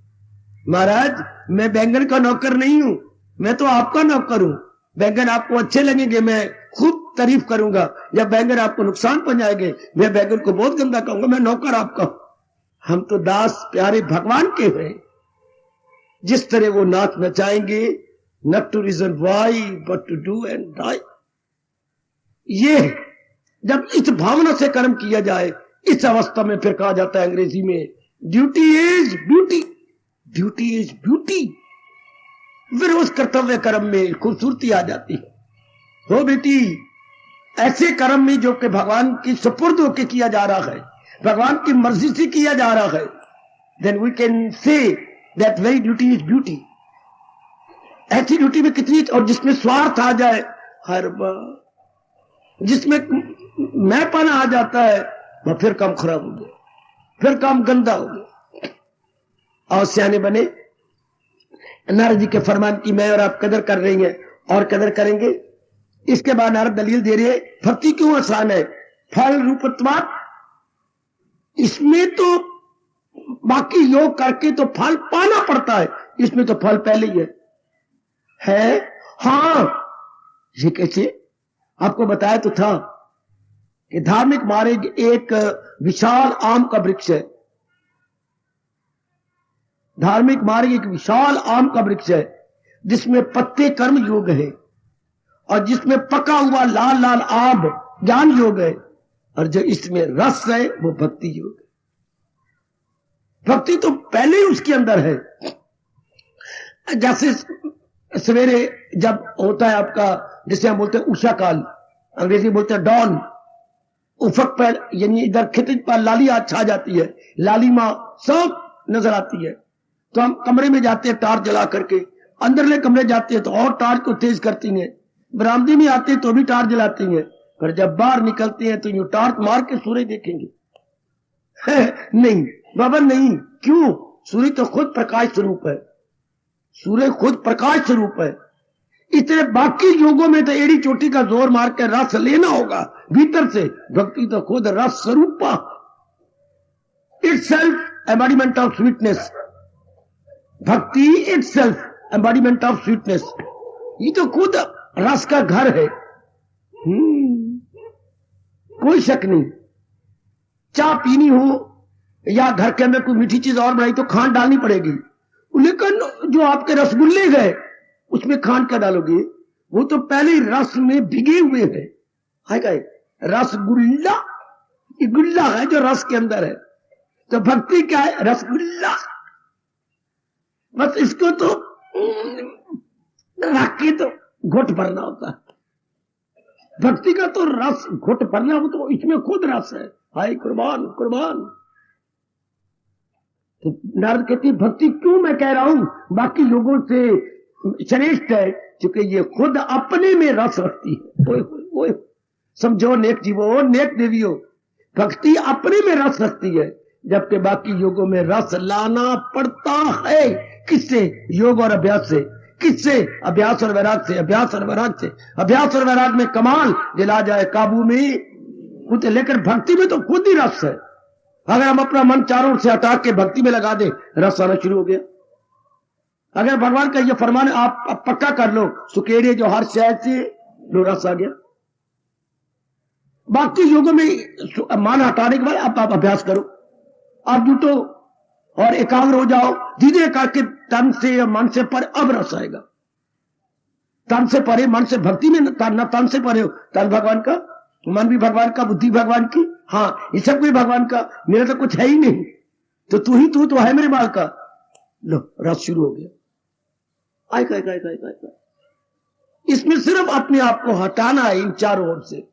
महाराज, मैं बैंगन का नौकर नहीं हूं, मैं तो आपका नौकर हूं। बैंगन आपको अच्छे लगेंगे, मैं खूब तारीफ करूंगा, जब बैंगन आपको नुकसान पहुंचाएंगे, मैं बैंगन को बहुत गंदा कहूंगा, मैं नौकर आपका। हम तो दास प्यारे भगवान के हैं, जिस तरह वो नाच नचाएंगे, not to reason why but to do and die. ये जब इस भावना से कर्म किया जाए, इस अवस्था में फिर कहा जाता है अंग्रेजी में, duty is beauty, duty is beauty. फिर उस कर्तव्य कर्म में खूबसूरती आ जाती है। हो बेटी, ऐसे कर्म में जो कि भगवान की सुपुर्द होकर किया जा रहा है, भगवान की मर्जी से किया जा रहा है, then we can say that very duty is beauty. ऐसी ड्यूटी में कितनी, और जिसमें स्वार्थ आ जाए हर बार, जिसमें मैंपन आ जाता है, वह फिर काम खराब हो गया, फिर काम गंदा हो गया। और सियाने बने, नारद जी के फरमान की मैं और आप कदर कर रही हैं और कदर करेंगे। इसके बाद नारद दलील दे रहे हैं, भक्ति क्यों आसान है, फल रूपत्वात्, इसमें तो बाकी योग करके तो फल पाना पड़ता है, इसमें तो फल पहले ही है। हाँ, ये कैसे, आपको बताया तो था कि धार्मिक मार्ग एक विशाल आम का वृक्ष है, धार्मिक मार्ग एक विशाल आम का वृक्ष है, जिसमें पत्ते कर्म योग है, और जिसमें पका हुआ लाल लाल आम ज्ञान योग है, और जो इसमें रस है वो भक्ति योग है। भक्ति तो पहले ही उसके अंदर है। जैसे सवेरे जब होता है आपका, जिसे हम बोलते हैं उषा काल, अंग्रेजी बोलते हैं डॉन, उफक पर यानी इधर खितिज पर लालिमा छा जाती है, लालिमा सब नजर आती है, तो हम कमरे में जाते हैं टार्च जला करके, अंदरले कमरे जाते हैं तो और टार्च को तेज करती हैं, बरामदी में आते हैं तो भी टार्च जलाती हैं, पर जब बाहर निकलते हैं तो यूं टार्च मार के सूर्य देखेंगे नहीं बाबा नहीं, क्यों, सूर्य तो खुद प्रकाश स्वरूप है, सूर्य खुद प्रकाश स्वरूप है। इतने बाकी योगों में तो एड़ी चोटी का जोर मार के रस लेना होगा भीतर से, भक्ति तो खुद रस स्वरूपा, इटसेल्फ एम्बॉडीमेंट ऑफ स्वीटनेस, भक्ति इटसेल्फ एम्बॉडीमेंट ऑफ स्वीटनेस, ये तो खुद रस का घर है। कोई शक नहीं, चाय पीनी हो या घर के अंदर कोई मीठी चीज और बनाई तो खांड डालनी पड़ेगी, लेकिन जो आपके रसगुल्ले गए उसमें खांड क्या डालोगे, वो तो पहले ही रस में भिगे हुए हैं। है क्या रसगुल्ला, ये गुल्ला है जो रस के अंदर है, तो भक्ति क्या है, रसगुल्ला। बस इसको तो रख के तो घुट भरना होता है, भक्ति का तो रस घुट भरना हो, तो इसमें खुद रस है। हाय कुर्बान कुर्बान। तो नारद कहती है भक्ति क्यों मैं कह रहा हूं बाकी लोगों से श्रेष्ठ है, क्योंकि ये खुद अपने में रस रखती है। ओए ओए, समझो नेक जीवो, नेक देवियो, भक्ति अपने में रस रखती है, जबकि बाकी योगों में रस लाना पड़ता है। किससे, योग और अभ्यास से। किससे, अभ्यास और वैराग से, अभ्यास और वैराग से। अभ्यास और वैराग में कमाल दिला जाए काबू में, लेकिन भक्ति में तो खुद ही रस है। अगर हम अपना मन चारों ओर से हटा के भक्ति में लगा दे, रस आना शुरू हो गया। अगर भगवान का यह फरमान आप पक्का कर लो, सुकेरे जो हर शहर से लो, रस आ गया। बाकी योगों में मान हटाने के बाद आप अभ्यास करो, आप जुटो और एकाग्र हो जाओ, धीरे करके तन से या मन से परे अब रस आएगा। तन से परे, मन से भक्ति में न तन से परे हो, तन भगवान का, मन भी भगवान का, बुद्धि भगवान की, हाँ ये सब कोई भगवान का, मेरा तो कुछ है ही नहीं, तो तू ही तू तो है मेरे माल का। लो रस शुरू हो गया। आय काय काय काय काय, इसमें सिर्फ अपने आप को हटाना है इन चारों ओर से।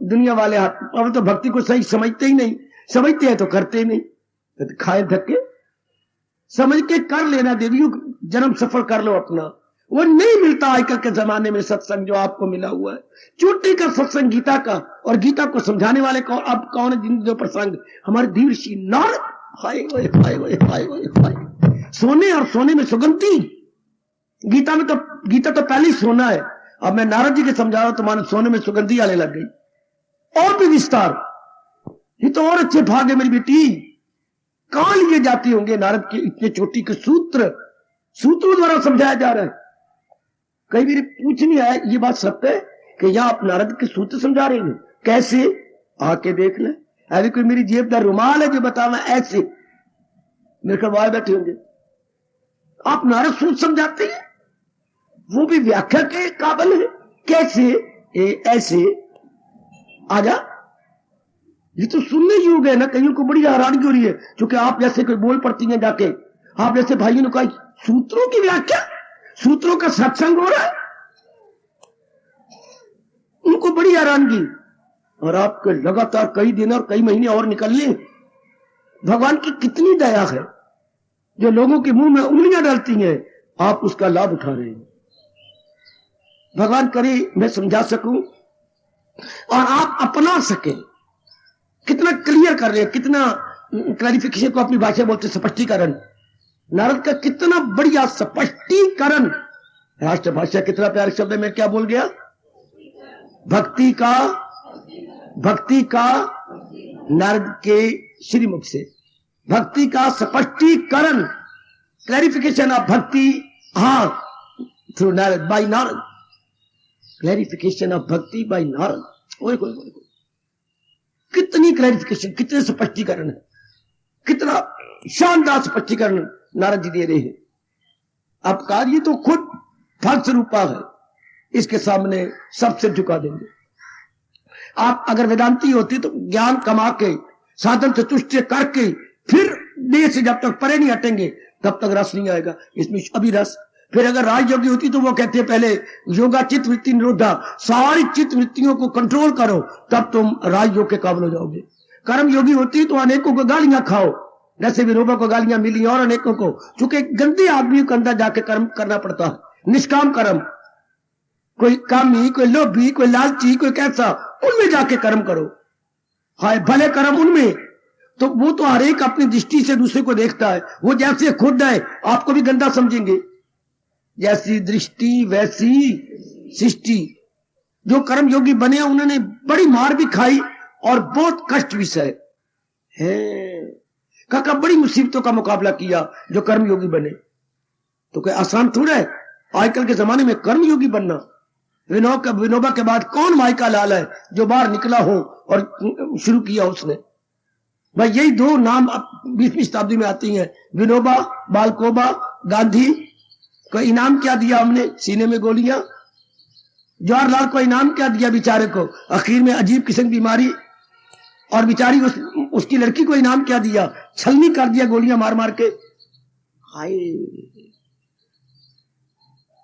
दुनिया वाले अब तो भक्ति को सही समझते ही नहीं, समझते हैं तो करते ही नहीं, तो खाए धक्के। समझ के कर लेना देवियों, जन्म सफल कर लो अपना। वो नहीं मिलता आजकल के जमाने में सत्संग जो आपको मिला हुआ है। चोटी का सत्संग गीता का, और गीता को समझाने वाले कौन? अब कौन है? जिन जो प्रसंग हमारे देवर्षि नारद, हाय हाय हाय हाय हाय, सोने और सोने में सुगंधी। गीता तो पहले ही सोना है। अब मैं नारद जी के समझा रहा हूं तो मानो सोने में सुगंधी आने लग गई। और भी विस्तार, ये तो और अच्छे भाग है मेरी बेटी। कहां लिए जाते होंगे नारद के इतने चोटी के सूत्रों द्वारा समझाया जा रहा है। कई बार पूछनी है, ये बात सत्य है कि यहां आप नारद के सूत्र समझा रहे हैं? कैसे? आके देख ले। अभी कोई मेरी जेबदार रुमाल है जो बताना ऐसे? मेरे को बैठे होंगे। आप नारद सूत्र समझाते हैं, वो भी व्याख्या के काबिल है। कैसे? ऐसे आजा। ये तो सुनने योग है ना। कईयों को बड़ी हैरानी हो रही है, क्योंकि आप जैसे कोई बोल पड़ती हैं जाके, आप जैसे भाइयों ने कहा सूत्रों की व्याख्या, सूत्रों का सत्संग हो रहा है, उनको बड़ी हैरानगी। और आपके लगातार कई दिन और कई महीने और निकल लें। भगवान की कितनी दया है, जो लोगों के मुंह में उंगलियां डालती हैं, आप उसका लाभ उठा रहे हैं। भगवान करे मैं समझा सकूं और आप अपना सके। कितना क्लियर कर रहे हैं, कितना क्लैरिफिकेशन को अपनी भाषा बोलते स्पष्टीकरण। नारद का कितना बढ़िया स्पष्टीकरण। राष्ट्रभाषा कितना प्यारा शब्द है। मैं क्या बोल गया? भक्ति का नारद के श्रीमुख से भक्ति का स्पष्टीकरण, क्लैरिफिकेशन ऑफ भक्ति, हाँ, through Narad, by Narad, clarification of bhakti by Narad. ओए कितनी क्लैरिफिकेशन, कितने स्पष्टीकरण है, कितना शानदार स्पष्टीकरण नारद जी दे रहे हैं। अब कार्य तो खुद फल स्वरूपा है, इसके सामने सबसे झुका देंगे। आप अगर वेदांती होती तो ज्ञान कमा के साधन से तुष्ट करके फिर देह से जब तक परे नहीं हटेंगे तब तक रस नहीं आएगा। इसमें अभी रस। फिर अगर राजयोगी होती तो वो कहते हैं पहले योगा चित्त वृत्ति निरोधा, सारी चित्त वृत्तियों को कंट्रोल करो तब तुम राजयोग के काबिल हो जाओगे। कर्म योगी होती तो अनेकों को गालियां खाओ, जैसे विनोबा को गालियां मिली और अनेकों को, चूंकि गंदे आदमी को अंदर जाके कर्म करना पड़ता है। निष्काम कर्म, कोई कामी, कोई लोभी, कोई लालची, कोई कैसा, उनमें जाके कर्म करो। हाय भले कर्म उनमें, तो वो तो हर एक अपनी दृष्टि से दूसरे को देखता है। वो जैसे खुद है आपको भी गंदा समझेंगे। जैसी दृष्टि वैसी सृष्टि। जो कर्म योगी बने उन्होंने बड़ी मार भी खाई और बहुत कष्ट भी सहे है। काका बड़ी मुसीबतों का मुकाबला किया जो कर्म योगी बने। तो कोई आसान थोड़ा है आजकल के जमाने में कर्म योगी बनना। विनोबा के बाद कौन माई का लाल है जो बाहर निकला हो और शुरू किया उसने? भाई यही दो नाम 20वीं शताब्दी में आती हैं, विनोबा, बालकोबा, गांधी। को इनाम क्या दिया हमने? सीने में गोलियां। जवाहरलाल को इनाम क्या दिया बेचारे को? आखिर में अजीब किस्म की बीमारी। और बेचारी उसकी लड़की को इनाम क्या दिया? छलनी कर दिया गोलियां मार मार के। हाय,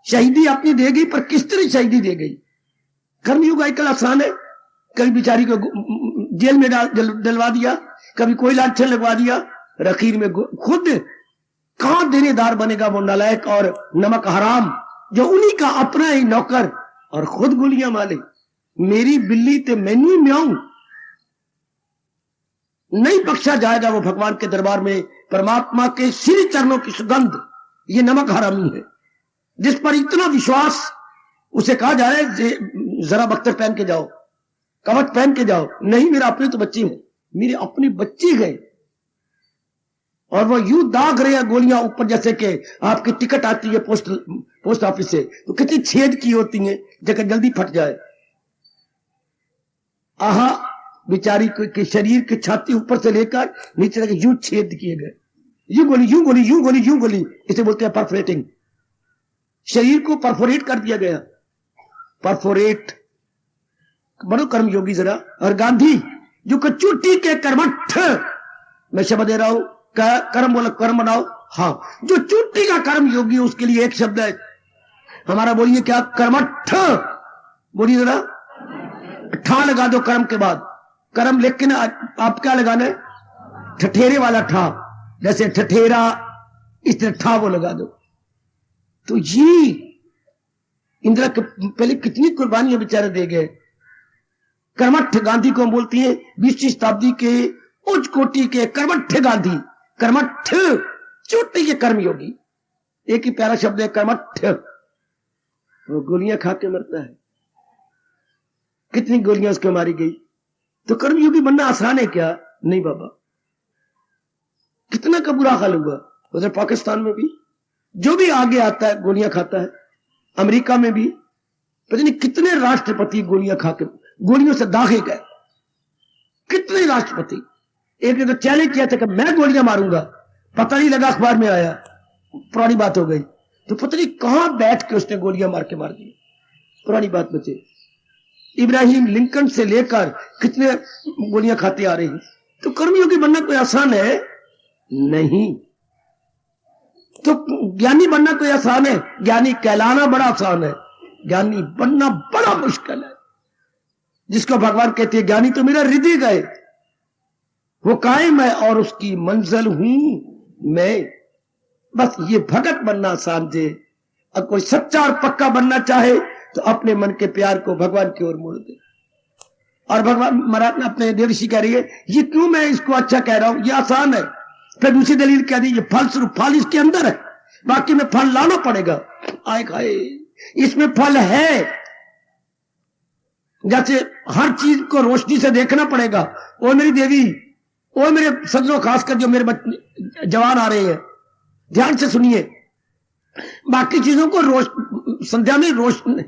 शहीदी अपनी दे गई, पर किस तरह शहीदी दे गई? कर्मयुग आजकल आसान है। कभी बेचारी को जेल में डलवा दिया, कभी कोई लाठी लगवा दिया, आखिर में खुद कहां देनेदार बनेगा वो नालायक और नमक हराम जो उन्हीं का अपना ही नौकर और खुद गोलियां मारे। मेरी बिल्ली ते मैनू म्याऊं। नहीं बख्शा जाएगा वो भगवान के दरबार में। परमात्मा के श्री चरणों की सुगंध ये नमक हरामी है, जिस पर इतना विश्वास। उसे कहा जा रहा है जरा बख्तर पहन के जाओ, कवच पहन के जाओ। नहीं, मेरा अपने तो बच्चे हैं, मेरे अपने बच्चे गए और वो यूं दाग रहे हैं गोलियां ऊपर, जैसे कि आपकी टिकट आती है पोस्ट ऑफिस से तो कितनी छेद की होती है जगह जल्दी फट जाए। आहा, बेचारी के शरीर की छाती ऊपर से लेकर नीचे तक यूं छेद किए गए। यूं गोली, यूं गोली, यूं गोली, यूं गोली, इसे बोलते हैं परफोरेटिंग। शरीर को परफोरेट कर दिया गया। परफोरेट बड़ो कर्म योगी जरा। और गांधी जो कचूटी के कर्मठ, मैं शब्द दे रहा हूं, कर्म बोला कर्म बनाओ। हाँ, जो चूटी का कर्म योगी उसके लिए एक शब्द है हमारा, बोलिए क्या? कर्मठ। बोलिए जरा, ठा लगा दो कर्म के बाद। कर्म लेकिन आप क्या लगाना है? ठठेरे वाला ठा, जैसे ठठेरा, इस तरह ठा वो लगा दो। तो ये इंदिरा पहले कितनी कुर्बानियां बेचारे दे गए। कर्मठ गांधी को हम बोलती हैं 20वीं शताब्दी के उच्च कोटि के कर्मठ गांधी, कर्मठ चोटी के कर्मयोगी। एक ही प्यारा शब्द है कर्मठ। वो गोलियां खा के मरता है, कितनी गोलियां उसको मारी गई। तो कर्मयोगी बनना आसान है क्या? नहीं बाबा, कितना का बुरा हाल हुआ उधर पाकिस्तान में भी। जो भी आगे आता है गोलियां खाता है। अमेरिका में भी पता नहीं कितने राष्ट्रपति गोलियां खा के, गोलियों से दागे गए, कितने राष्ट्रपति। एक ने तो चैलेंज किया था कि मैं गोलियां मारूंगा, पता नहीं लगा, अखबार में आया, पुरानी बात हो गई। तो पता नहीं कहां बैठ के उसने गोलियां मार दी, पुरानी बात बचे। इब्राहिम लिंकन से लेकर कितने गोलियां खाते आ रहे हैं। तो कर्मयोगी बनना कोई आसान है? नहीं। तो ज्ञानी बनना कोई आसान है? ज्ञानी कहलाना बड़ा आसान है, ज्ञानी बनना बड़ा मुश्किल है। जिसको भगवान कहते हैं ज्ञानी तो मेरा हृदय गए, वो कायम है और उसकी मंजिल हूं मैं। बस ये भगत बनना आसान है। अब कोई सच्चा और पक्का बनना चाहे तो अपने मन के प्यार को भगवान की ओर मोड़ दे। और भगवान महाराज ने अपने देवऋषि कह रही है, ये क्यों मैं इसको अच्छा कह रहा हूं, ये आसान है। फिर दूसरी दलील कह दी, ये फल स्वरूप, फल इसके अंदर है, बाकी में फल लाना पड़ेगा। आए खाए इसमें फल है। जैसे हर चीज को रोशनी से देखना पड़ेगा। ओ मेरी देवी, ओ मेरे सज्जनों, खासकर जो मेरे बच्चे जवान आ रहे हैं, ध्यान से सुनिए। बाकी चीजों को संध्या में रोशनी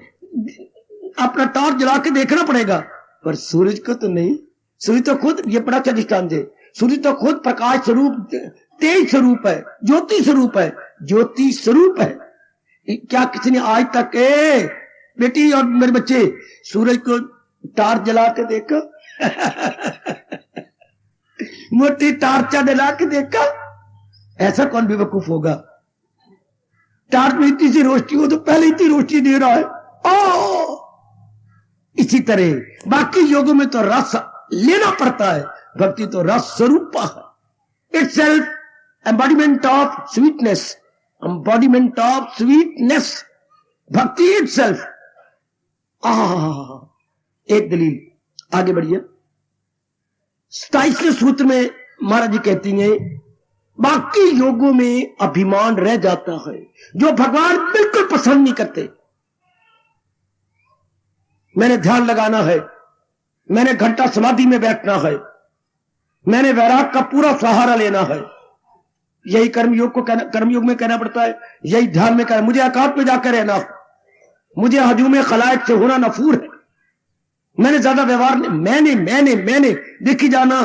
अपना टॉर्च जला के देखना पड़ेगा, पर सूरज को तो नहीं। सूर्य तो खुद, ये बड़ा अच्छा दृष्टांत है, सूर्य तो खुद प्रकाश स्वरूप, तेज स्वरूप है, ज्योति स्वरूप है, ज्योति स्वरूप है। क्या किसी ने आज तक बेटी और मेरे बच्चे सूरज को टार्च जला के देखा? मोटी टार्चा जला के देखा? ऐसा कौन बेवकूफ होगा? टार्च में इतनी सी रोशनी हो तो पहले इतनी रोशनी दे रहा है। ओ इसी तरह बाकी योगों में तो रस लेना पड़ता है, भक्ति तो रस स्वरूप है। It's self embodiment of sweetness, embodiment of sweetness, भक्ति इट सेल्फ। एक दलील आगे बढ़िए। 27वें सूत्र में महाराज जी कहती हैं, बाकी योगों में अभिमान रह जाता है जो भगवान बिल्कुल पसंद नहीं करते। मैंने ध्यान लगाना है, मैंने घंटा समाधि में बैठना है, मैंने वैराग का पूरा सहारा लेना है। यही कर्मयोग को कर्मयोग में कहना पड़ता है, यही ध्यान में कहना। मुझे आकाश में जाकर रहना, मुझे हजूम खलायक से होना नफूर है। मैंने ज्यादा व्यवहार नहीं, मैंने देखी जाना।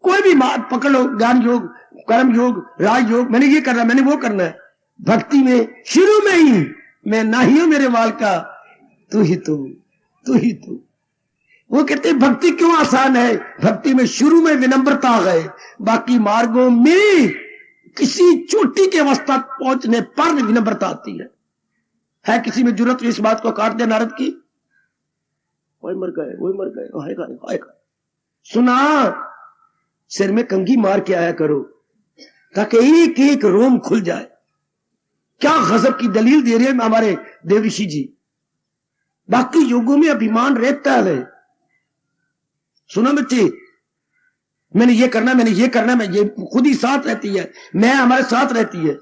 कोई भी बात पकड़ लो, ज्ञान योग, कर्म योग, राज योग, मैंने ये करना, मैंने वो करना है। भक्ति में शुरू में ही मैं नहीं हूं मेरे वाल का, तू ही तू। वो कहते भक्ति क्यों आसान है? भक्ति में शुरू में विनम्रता है, बाकी मार्गों में किसी चोटी के अवस्था पहुंचने पर विनम्रता आती है किसी में जरूरत इस बात को काट दे नारद की, वही मर गए। सुना, सिर में कंघी मार के आया करो ताकि एक एक रोम खुल जाए। क्या गजब की दलील दे रहे हैं हमारे देवऋषि जी। बाकी योगों में अभिमान रहता है। सुना बच्चे, मैंने ये करना, मैं ये खुद ही साथ रहती है, मैं हमारे साथ रहती है।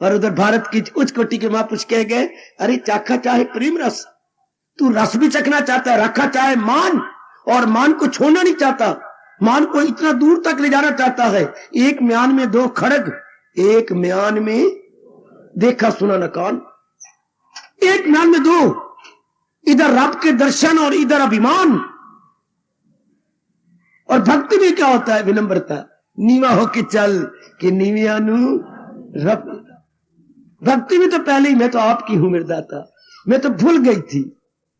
और उधर भारत की उच्च कोटि के महापुरुष कह गए, अरे चाखा चाहे प्रेम रस, तू रस भी चखना चाहता है, रखा चाहे मान, और मान को छोड़ना नहीं चाहता, मान को इतना दूर तक ले जाना चाहता है। एक म्यान में दो खड़ग, एक म्यान में देखा सुना न कान, एक म्यान में दो, इधर रब के दर्शन और इधर अभिमान। और भक्ति में क्या होता है? विनम्रता। नीवा होके चल कि नीवियानु रब। भक्ति में तो पहले ही मैं तो आपकी हूं मेरे दाता, मैं तो भूल गई थी,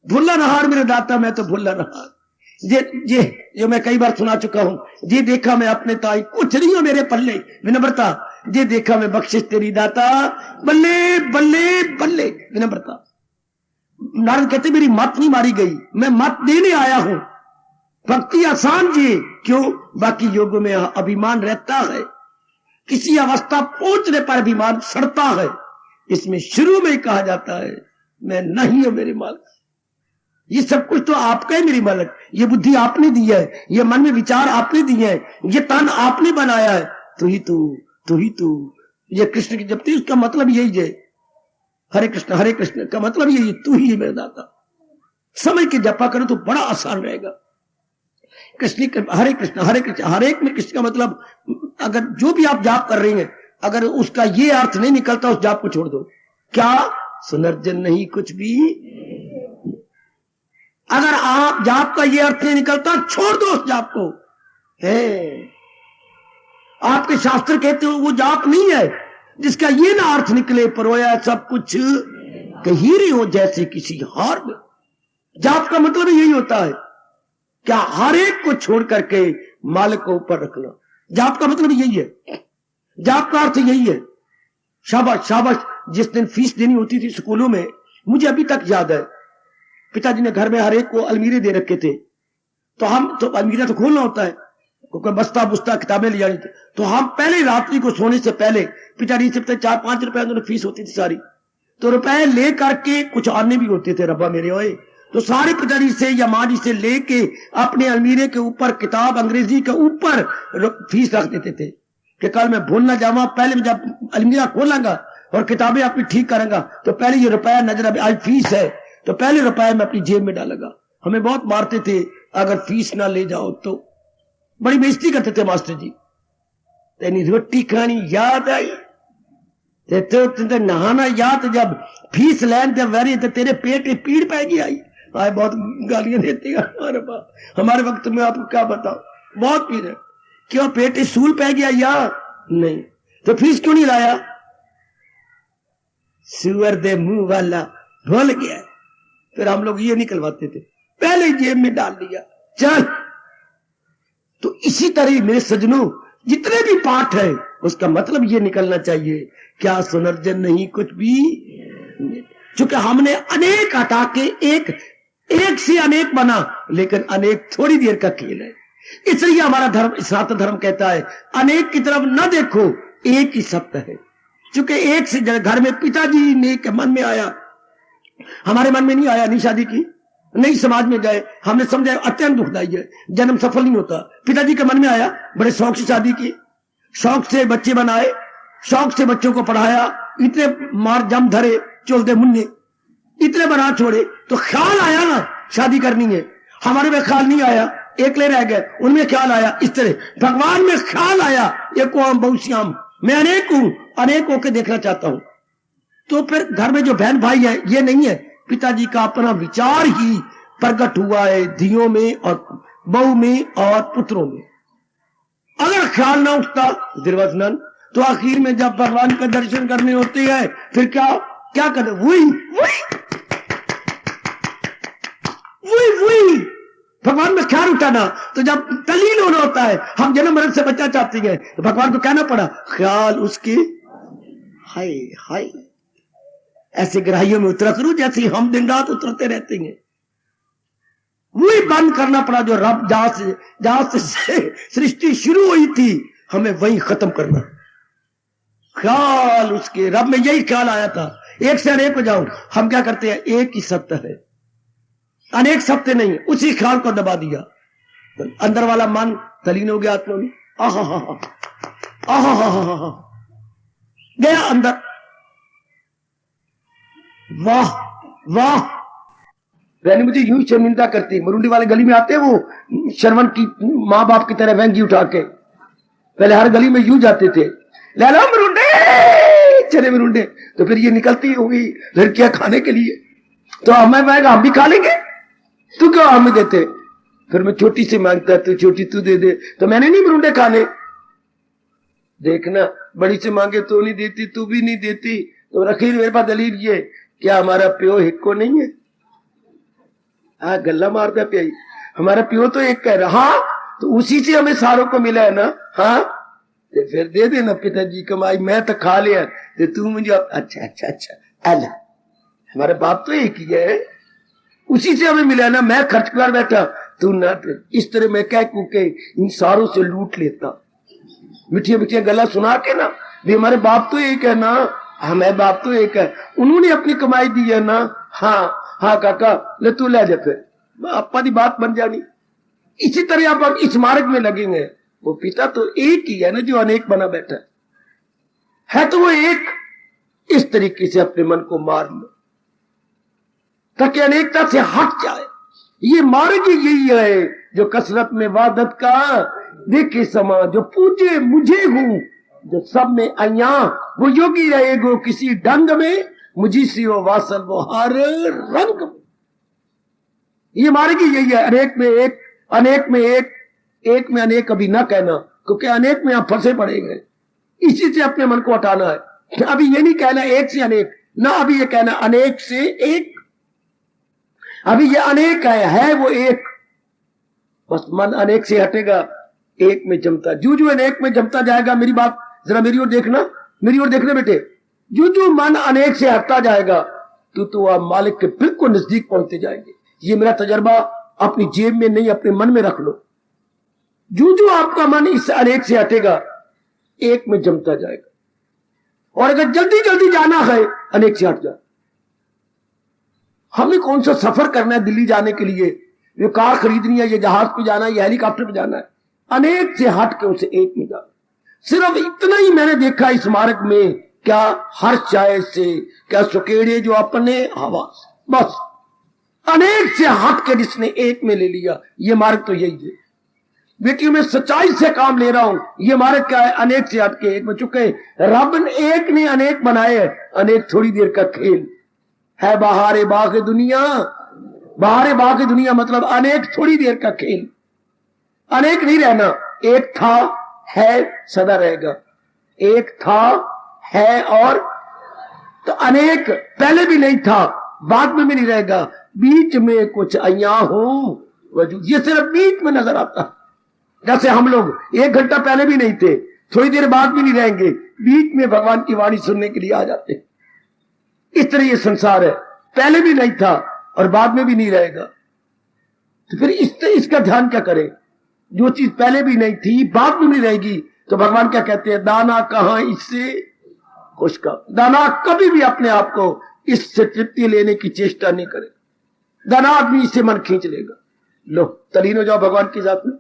भूला नहार मेरे दाता, मैं तो भूला नहार। ये जो मैं कई बार सुना चुका हूं, ये देखा मैं अपने ताई, कुछ नहीं हो मेरे पल्ले, विनम्रता। ये देखा मैं बख्शिश तेरी दाता, बल्ले बल्ले बल्ले, विनम्रता। नारद कहते मेरी मत नहीं मारी गई, मैं मत देने आया हूं। भक्ति आसान जी, क्यों? बाकी योगों में अभिमान रहता है, किसी अवस्था पहुंचने पर अभिमान सड़ता है। इसमें शुरू में ही कहा जाता है मैं नहीं हूं मेरे मालिक। ये सब कुछ तो आपका है मेरे मालिक। ये बुद्धि आपने दी है, ये मन में विचार आपने दिए हैं, ये तन आपने बनाया है। तू ही तू। ये कृष्ण की जपती उसका मतलब यही है। हरे कृष्ण का मतलब यही, तू ही मेरे दाता। समझ के जपा करो तो बड़ा आसान रहेगा। हरे कृष्ण हरे में कृष्ण का मतलब, अगर जो भी आप जाप कर रही हैं, अगर उसका ये अर्थ नहीं निकलता उस जाप को छोड़ दो। क्या सुनर्जन नहीं कुछ भी। अगर आप जाप का ये अर्थ नहीं निकलता छोड़ दो उस जाप को। है आपके शास्त्र कहते हो वो जाप नहीं है जिसका ये ना अर्थ निकले परोया सब कुछ हीरे हो जैसे किसी हार में। जाप का मतलब यही होता है, क्या हर एक को छोड़ करके मालिक को ऊपर रखना। जाप का मतलब यही है, जाप का अर्थ यही है। शाबाश। जिस दिन फीस देनी होती थी स्कूलों में, मुझे अभी तक याद है, पिताजी ने घर में हर एक को अलमीरे दे रखे थे। तो हम तो अलमीरा तो खोलना होता है, क्योंकि बस्ता बुस्ता किताबें ले जानी थी। तो हम पहले रात्रि को सोने से पहले पिताजी से 4-5 रुपए उन्होंने फीस होती थी सारी, तो रुपए ले करके कुछ आने भी होते थे रब्बा मेरे ओए। तो सारे पिताजी से या माँ जी से लेके अपने अलमीरे के ऊपर किताब अंग्रेजी के ऊपर फीस रख देते थे कि कल मैं भूल ना जावा, पहले मैं जब अलमीरा खोलांगा और किताबें अपनी ठीक करूंगा तो पहले ये रुपया नजर आज फीस है तो पहले रुपया मैं अपनी जेब में डालूंगा। हमें बहुत मारते थे अगर फीस ना ले जाओ तो, बड़ी बेइज्जती करते थे मास्टर जी। तेनी रोटी खानी याद आई तो नहाना याद, जब फीस लैन जब वेरी तो तेरे पेट में पीड़ पै गई आई। आए बहुत गालियां देते हैं हमारे बाप, हमारे वक्त में आपको क्या बताओ, बहुत पीड़ है। क्यों पेट में सूल पै गया या नहीं, तो फीस क्यों नहीं लाया? सुअर दे मुंह वाला भूल गया। फिर हम लोग ये निकलवाते थे, पहले जेब में डाल दिया चल। तो इसी तरह मेरे सज्जनों जितने भी पाठ है उसका मतलब ये निकलना चाहिए, क्या सुनर्जन नहीं कुछ भी। चूंकि हमने अनेक हटा के एक से अनेक बना, लेकिन अनेक थोड़ी देर का खेल है। इसलिए हमारा धर्म, सनातन धर्म कहता है अनेक की तरफ न देखो, एक ही सत्य है। चूंकि एक से घर में पिताजी ने के मन में आया, हमारे मन में नहीं आया, नहीं शादी की, नहीं समाज में गए, हमने समझा अत्यंत दुखदाई है, जन्म सफल नहीं होता। पिताजी के मन में आया, बड़े शौक से शादी की, शौक से बच्चे बनाए, शौक से बच्चों को पढ़ाया, इतने मार जम धरे चोलते मुन्ने, इतने बना छोड़े, तो ख्याल आया ना शादी करनी है। हमारे में ख्याल नहीं आया, एकले रह गए, उनमें ख्याल आया। इस तरह भगवान में ख्याल आया, एक आम बहुश्याम, मैं अनेक हूं, अनेक होकर देखना चाहता हूं। तो फिर घर में जो बहन भाई है ये नहीं है, पिताजी का अपना विचार ही प्रकट हुआ है धियों में और बहू में और पुत्रों में। अगर ख्याल ना उठता दुर्वचनन, तो आखिर में जब भगवान का दर्शन करने होते हैं फिर क्या करते, वही भगवान में ख्याल उठाना। तो जब तलीन होना होता है, हम जन्म मरण से बचना चाहते हैं, तो भगवान को कहना पड़ा ख्याल उसके हाय ऐसे गहराइयों में उतरा करूं जैसे हम दिन रात उतरते रहते हैं। वही बंद करना पड़ा जो रब जहां से सृष्टि शुरू हुई थी, हमें वही खत्म करना। ख्याल उसके, रब में यही ख्याल आया था, एक से अनेक हो जाओ। हम क्या करते हैं, एक ही सत्य है, अनेक सत्य नहीं, उसी ख्याल को दबा दिया। तो अंदर वाला मन तलीन हो गया आत्मा में, आहा गया अंदर। वाह पहले मुझे यूं शर्मिंदा करती, मरुंडी वाले गली में आते, वो शर्मन की माँ बाप की तरह वहंगी उठा के पहले हर गली में यूं जाते थे, ले लो मरुंडे, चले मरुंडे। तो फिर ये निकलती होगी लड़कियां खाने के लिए, तो हमें मांगा हम भी खा लेंगे, तू क्यों हमें देते? फिर मैं छोटी से मांगता, तू छोटी तू दे दे, तो मैंने नहीं मरुंडे खाने। देखना बड़ी से मांगे तो नहीं देती, तू भी नहीं देती, तो रखी मेरे पास दलील ये, क्या हमारा प्यो हिक्को नहीं है? गल्ला मारता प्याई, हमारा प्यो तो एक कह रहा, हाँ तो उसी से हमें सारों को मिला है ना, हाँ तो फिर दे देना पिताजी कमाई, मैं तो खा लिया, तो तू मुझे अच्छा अल्लाह, हमारे बाप तो एक ही है, उसी से हमें मिला है ना, मैं खर्च कर बैठा, तू ना। इस तरह मैं कह कूके इन सारों से लूट लेता, मिठिया मिठिया गला सुना के ना, भी हमारे बाप तो एक है ना, हमें बाप तो एक है, उन्होंने अपनी कमाई दी है ना। हाँ हाँ काका ले तू ले जा, फिर आपा की बात बन जानी। इसी तरह आप इस मार्ग में लगेंगे। वो पिता तो एक ही है ना जो अनेक बना बैठा है तो वो एक। इस तरीके से अपने मन को मार लो ताकि अनेकता से हट जाए। ये मार्ग ही यही है जो कसरत में वादत का देखे समा, जो पूजे मुझे हूं जो सब में अया, वो योगी रहेगो किसी ढंग में, मुझी सी वो वासल वो हर रंग में। ये मार्ग ही यही है, अनेक में एक, अनेक में एक, एक में अनेक कभी ना कहना, क्योंकि अनेक में आप फंसे पड़ेंगे। इसी से अपने मन को हटाना है। अभी ये नहीं कहना एक से अनेक ना, अभी ये कहना अनेक से एक। अभी ये अनेक है वो एक, बस मन अनेक से हटेगा, एक में जमता। जो अनेक में जमता जाएगा, मेरी बात जरा मेरी ओर देखना, मेरी ओर देखना बेटे, जो मन अनेक से हटता जाएगा तो आप मालिक के बिल्कुल नजदीक पहुंचते जाएंगे। ये मेरा तजर्बा, अपनी जेब में नहीं अपने मन में रख लो। जो आपका मन इस अनेक से हटेगा, एक में जमता जाएगा। और अगर जल्दी जल्दी जाना है, अनेक से हट जाए। हमें कौन सा सफर करना है दिल्ली जाने के लिए, ये कार खरीदनी है, ये जहाज पे जाना है, ये हेलीकॉप्टर पे जाना है, अनेक से हट के उसे एक में जाना। सिर्फ इतना ही मैंने देखा इस मार्ग में, क्या हर चाय से, क्या सुकेड़े जो अपने हवा, बस अनेक से हट के जिसने एक में ले लिया। ये मार्ग तो यही है बेटियों, मैं सच्चाई से काम ले रहा हूं। ये मार्ग क्या है? अनेक से हट के एक में। चुके रब ने एक ने अनेक बनाए, अनेक थोड़ी देर का खेल है। बहारे बाग दुनिया, बहारे बाग दुनिया मतलब अनेक थोड़ी देर का खेल। अनेक नहीं रहना, एक था है सदा रहेगा। एक था है और तो अनेक पहले भी नहीं था, बाद में भी नहीं रहेगा, बीच में कुछ अया हो वजूद। ये सिर्फ बीच में नजर आता। जैसे हम लोग 1 घंटा पहले भी नहीं थे, थोड़ी देर बाद भी नहीं रहेंगे, बीच में भगवान की वाणी सुनने के लिए आ जाते। इस तरह ये संसार है, पहले भी नहीं था और बाद में भी नहीं रहेगा। तो फिर इसका ध्यान क्या करें? जो चीज पहले भी नहीं थी, बाद में नहीं रहेगी, तो भगवान क्या कहते हैं? दाना कहां इससे खुश का। दाना कभी भी अपने आप को इससे तृप्ति लेने की चेष्टा नहीं करे। दाना आदमी इससे मन खींच लेगा। लो तलीन हो जाओ भगवान की जात में।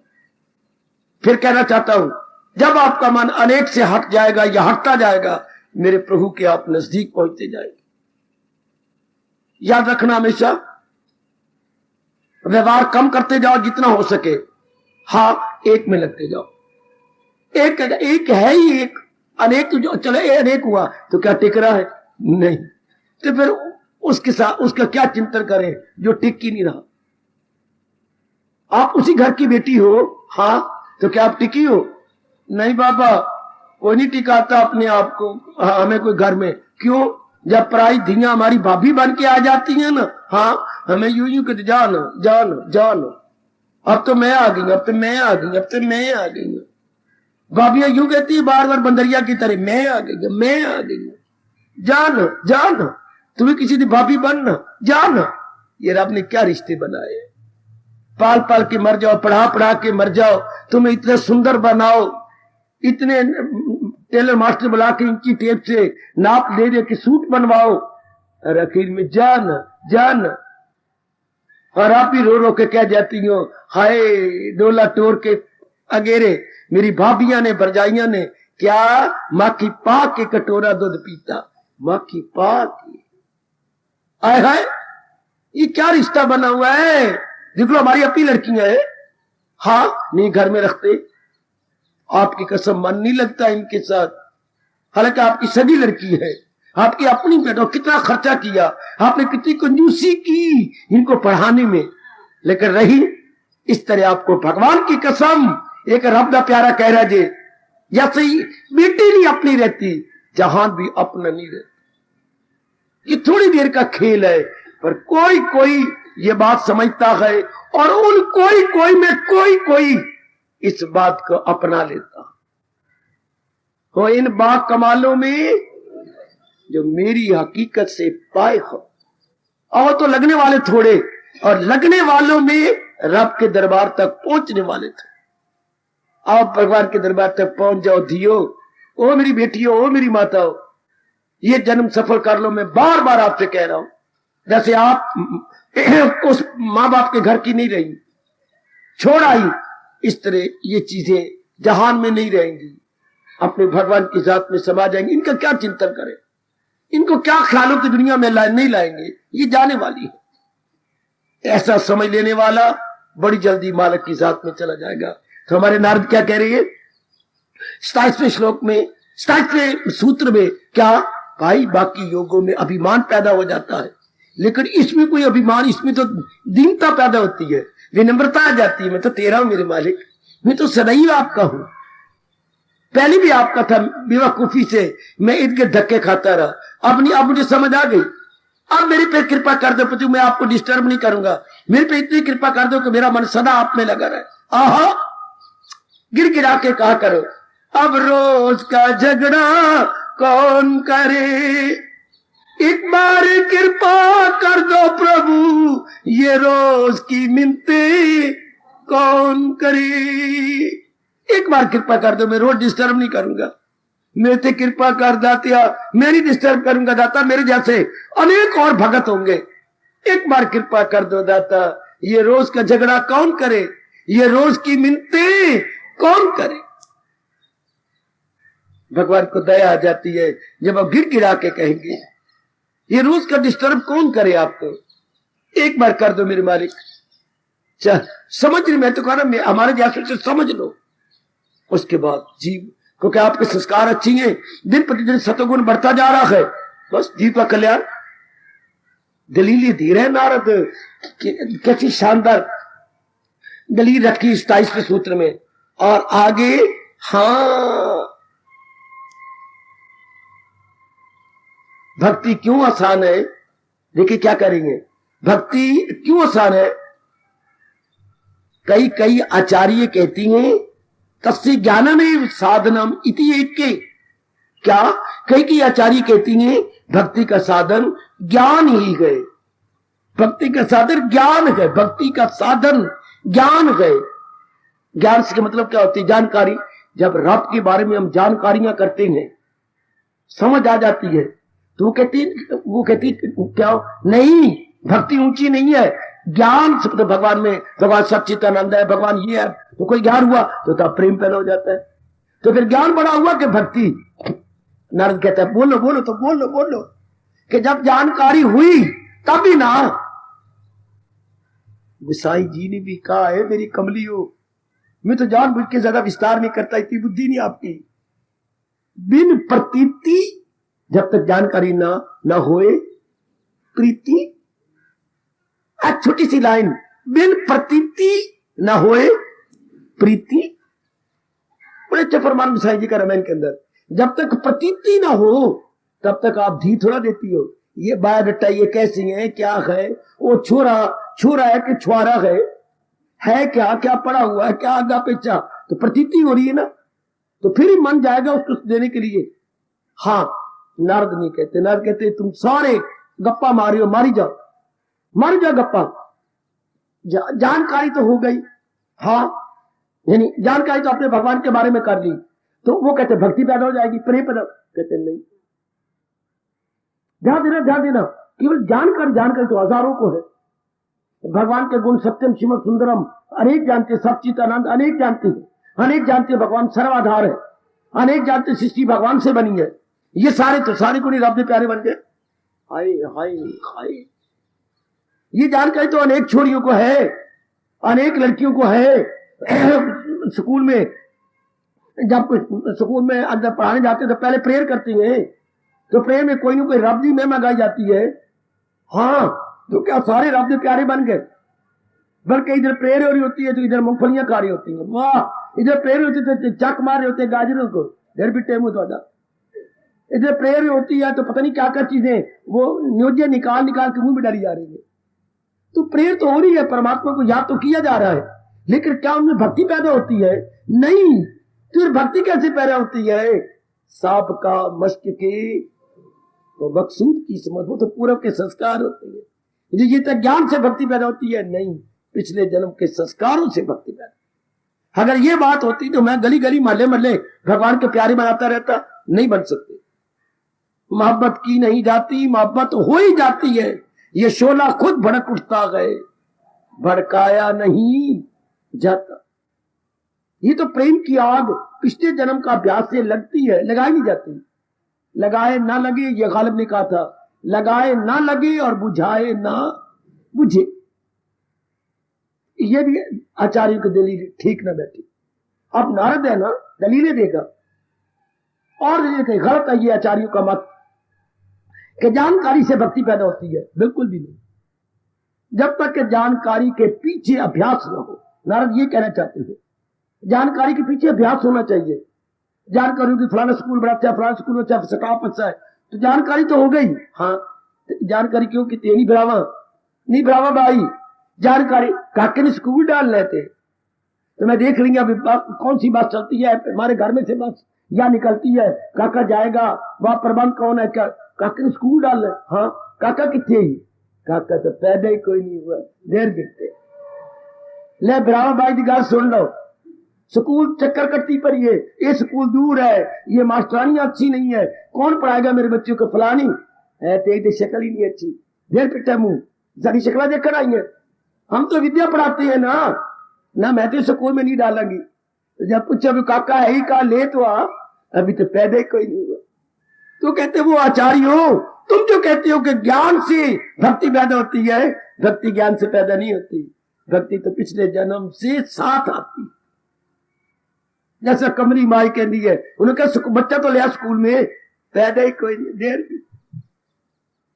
फिर कहना चाहता हूं, जब आपका मन अनेक से हट जाएगा या हटता जाएगा, मेरे प्रभु के आप नजदीक पहुंचते जाएंगे। याद रखना हमेशा, व्यवहार कम करते जाओ जितना हो सके। हाँ, एक में लगते जाओ। एक है ही एक, अनेक तो जो चले अनेक हुआ तो क्या टिक रहा है? नहीं। तो फिर उसके साथ उसका क्या चिंतन करें जो टिक ही नहीं रहा? आप उसी घर की बेटी हो, हाँ, तो क्या आप टिकी हो? नहीं बाबा, कोई नहीं टिकाता अपने आप को। हमें कोई घर में क्यों? जब पराई धियां हमारी भाभी बन के आ जाती हैं ना, हाँ, हमें यूं कहते जान जान जान, अब तो मैं आ गई, अब तो मैं आ गई, अब तो मैं आ गई। भाभियां यूं कहती है बार बार बंदरिया की तरह, मैं आ गई, मैं आ गई। जान जान, तुम्हें किसी की भाभी बनना, जान। ये रब ने क्या रिश्ते बनाए? पाल पाल के मर जाओ, पढ़ा पढ़ा के मर जाओ, तुम्हें इतने सुंदर बनाओ, इतने टेलर मास्टर बुला के इंची टेप से नाप दे दे के सूट बनवाओ, और आखिर में जान जान। और आप ही रो रो के कह जाती हो, हाय डोला टोर के अगेरे मेरी भाभियां ने भरजाइयां ने क्या माँ की पा के कटोरा दूध पीता, माँ की पा की। आए हाय, ये क्या रिश्ता बना हुआ है? देख लो हमारी अपनी लड़कियां हैं, हाँ, नहीं घर में रखते, आपकी कसम मन नहीं लगता इनके साथ। हालांकि आपकी सगी लड़की है, आपकी अपनी बेटो, कितना खर्चा किया आपने, कितनी कंजूसी की इनको पढ़ाने में, लेकिन रही इस तरह। आपको भगवान की कसम, एक रब दा प्यारा कह रहा जे, जैसे ही बेटी नहीं अपनी रहती, जहान भी अपना नहीं रहती। ये थोड़ी देर का खेल है, पर कोई कोई ये बात समझता है, और उन कोई कोई में कोई कोई इस बात को अपना लेता। तो इन बाग कमालों में जो मेरी हकीकत से पाए हो, और तो लगने वाले थोड़े, और लगने वालों में रब के दरबार तक पहुंचने वाले थे। आप भगवान के दरबार तक पहुंच जाओ धियो, ओ मेरी बेटियों, ओ मेरी माताओं। ये जन्म सफल कर लो। मैं बार बार आपसे कह रहा हूं, जैसे आप उस माँ बाप के घर की नहीं रही, छोड़ आई, इस तरह ये चीजें जहान में नहीं रहेंगी, अपने भगवान की जात में समा जाएंगे। इनका क्या चिंतन करें, इनको क्या ख्यालों की दुनिया में नहीं लाएंगे, ये जाने वाली है। ऐसा समझ लेने वाला बड़ी जल्दी मालक की जात में चला जाएगा। तो हमारे नारद क्या कह रही है 27वें श्लोक में, 27वें सूत्र में, क्या भाई बाकी योगों में अभिमान पैदा हो जाता है, लेकिन इसमें कोई अभिमान, इसमें तो दीनता पैदा होती है, विनम्रता आ जाती है। मैं तो तेरा हूं मेरे मालिक, मैं तो सदैव आपका हूं, पहले भी आपका था, बेवकूफी से मैं इनके धक्के खाता रहा, अब मुझे समझ आ गई। अब मेरे पे कृपा कर दो पति, मैं आपको डिस्टर्ब नहीं करूंगा, मेरे पे इतनी कृपा कर दो कि मेरा मन सदा आप में लगा रहे। आहा, गिर गिरा के कहा करो, अब रोज का झगड़ा कौन करे, एक बार कृपा कर दो प्रभु, ये रोज की मिन्नतें कौन करे। एक बार कृपा कर दो, मैं रोज डिस्टर्ब नहीं करूंगा, मेरे से कृपा कर दातिया, मैं नहीं डिस्टर्ब करूंगा दाता, मेरे जैसे अनेक और भगत होंगे, एक बार कृपा कर दो दाता, ये रोज का झगड़ा कौन करे, ये रोज की मिन्नतें कौन करे। भगवान को दया आ जाती है जब आप गिर गिरा के कहेंगे ये रोज का डिस्टर्ब कौन करे आपको, एक बार कर दो मेरे मालिक। चल समझ रही, मैं तो कह रहा हमारे जैसे से समझ लो, उसके बाद जीव, क्योंकि आपके संस्कार अच्छी हैं, दिन प्रतिदिन सतोगुण बढ़ता जा रहा है, बस जीव का कल्याण। दलील धीर है नारद, कैसी शानदार दलील रखी 27वें सूत्र में। और आगे, हाँ, भक्ति क्यों आसान है, देखिए क्या करेंगे, भक्ति क्यों आसान है। कई आचार्य कहती हैं तस्य ज्ञानमेव साधनम इति एके, क्या कई आचार्य कहती हैं भक्ति का साधन ज्ञान ही है, भक्ति का साधन ज्ञान है, भक्ति का साधन ज्ञान है। ज्ञान से मतलब क्या होती है, जानकारी। जब रब के बारे में हम जानकारियां करते हैं, समझ आ जाती है, तो वो कहती क्या नहीं, भक्ति ऊंची नहीं है, ज्ञान से, तो भगवान में, भगवान सच्चिदानंद है, भगवान ये है, तो कोई ज्ञान हुआ तो तब प्रेम पैदा हो जाता है, तो फिर ज्ञान बड़ा हुआ कि भक्ति। नारद कहता है बोलो बोलो, तो बोलो बोलो कि जब जानकारी हुई तभी ना। गुसाई जी ने भी कहा है मेरी कमलियो, मैं तो जानबूझ के ज्यादा विस्तार नहीं करता, इतनी बुद्धि नहीं आपकी। बिन प्रतीति, जब तक जानकारी ना होए प्रीति, छोटी सी लाइन, बिन प्रतीति न होए प्रीति, बड़े अच्छे फरमान गुसाई जी का रामायण के अंदर, जब तक प्रतीति ना हो तब तक आप धी थोड़ा देती हो, ये बायोडाटा ये कैसी है, क्या है, वो छोरा है कि छुआरा है क्या क्या पड़ा हुआ है, क्या आगा पीछा, तो प्रतीति हो रही है ना, तो फिर ही मन जाएगा उसको देने के लिए। हाँ, नारद नहीं कहते, नारद कहते तुम सारे गप्पा मारियो, मारी जाओ गप्पा, जानकारी तो हो गई, हाँ, यानी जानकारी तो अपने भगवान के बारे में कर ली, तो वो कहते भक्ति पैदा हो जाएगी, प्रेम पैदा, कहते नहीं। ध्यान देना, केवल जानकारी तो हजारों को है, भगवान के गुण सत्यम शिव सुंदरम अनेक जानते, सच्चिदानंद अनेक जानते हैं, अनेक जानते भगवान सर्वाधार है, अनेक जानते सृष्टि भगवान से बनी है, ये सारे गुण रब के प्यारे बन गए। हाय हाय हाय, ये जानकारी तो अनेक छोरियों को है, अनेक लड़कियों को है। स्कूल में अंदर पढ़ाने जाते तो पहले प्रेयर करती हैं, तो प्रेयर में कोई ना कोई रब की महिमा गाई जाती है। हाँ, तो क्या सारे रब के प्यारे बन गए, बल्कि इधर प्रेयर हो रही होती है तो इधर मूंगफलियां खा रही होती हैं, वाह, इधर प्रेयर होती है तो चक मार रहे होते हैं गाजरों को, इधर भी टेमू थोड़ा, इधर प्रेयर होती है तो पता नहीं क्या क्या चीजें वो न्योजे निकाल के मुंह में डाली जा रही है। तो प्रेयर तो हो रही है, परमात्मा को याद तो किया जा रहा है, लेकिन क्या उनमें भक्ति पैदा होती है? नहीं। तो भक्ति कैसे पैदा होती है? सांप का मस्क की तो मकसूद की समझ, वो तो पूर्व के संस्कार होते हैं। ये तो ज्ञान से भक्ति पैदा होती है? नहीं, पिछले जन्म के संस्कारों से भक्ति पैदा। अगर ये बात होती तो मैं गली गली महल्ले महल्ले भगवान के प्यारे बनाता रहता, नहीं बन सकते। मोहब्बत की नहीं जाती, मोहब्बत हो ही जाती है। ये शोला खुद भड़क उठता गए, भड़काया नहीं जाता। ये तो प्रेम की आग पिछले जन्म का अभ्यास से लगती है, लगाई नहीं जाती। लगाए ना लगे, ये गालिब ने कहा था, लगाए ना लगे और बुझाए ना बुझे। ये भी आचार्यों की दलील ठीक ना बैठी। अब नारद है ना, दलीलें देगा और गलत है ये आचार्यों का मत कि जानकारी से भक्ति पैदा होती है। बिल्कुल भी नहीं, जब तक कि जानकारी के पीछे अभ्यास न हो। नारद ये कहना चाहते हैं, जानकारी के पीछे अभ्यास होना चाहिए। जानकारी की फलाना स्कूल बड़ा अच्छा, फलाना स्कूल अच्छा, स्टाफ अच्छा है, तो जानकारी तो हो गई। हाँ, तो जानकारी क्यों की नहीं भरावा भाई। जानकारी काके ने स्कूल डाल लेते तो मैं देख लेंगे अभी कौन सी बात चलती है हमारे घर में से, बस या निकलती है काका जाएगा, वहां प्रबंध कौन है, क्या काके ने स्कूल डाल ले। हाँ, काका कितने ही, काका तो पैदा ही कोई नहीं हुआ, देर कितने। ले भरावा भाई की गल सुन लो, स्कूल चक्कर कट्टी पर ये स्कूल दूर है, ये मास्टरानी अच्छी नहीं है, कौन पढ़ाएगा मेरे बच्चों को, फलानी है, तेरी शक्ल ही नहीं अच्छी, देर पिटा मुंह, सारी शक्ल देखकर आई है। हम तो विद्या पढ़ाते हैं ना मैं तो स्कूल में नहीं डालेंगी। तो जब पूछा काका है ही कहा, ले तो आ, अभी तो पैदा ही कोई नहीं हुआ। तो कहते वो आचार्य हो, तुम जो कहते हो कि ज्ञान से भक्ति पैदा होती है, भक्ति ज्ञान से पैदा नहीं होती। भक्ति तो पिछले जन्म से साथ आती। जैसा कमरी माई कहती है, उन्होंने कहा बच्चा तो लिया स्कूल में, पैदा ही कोई नहीं, देर भी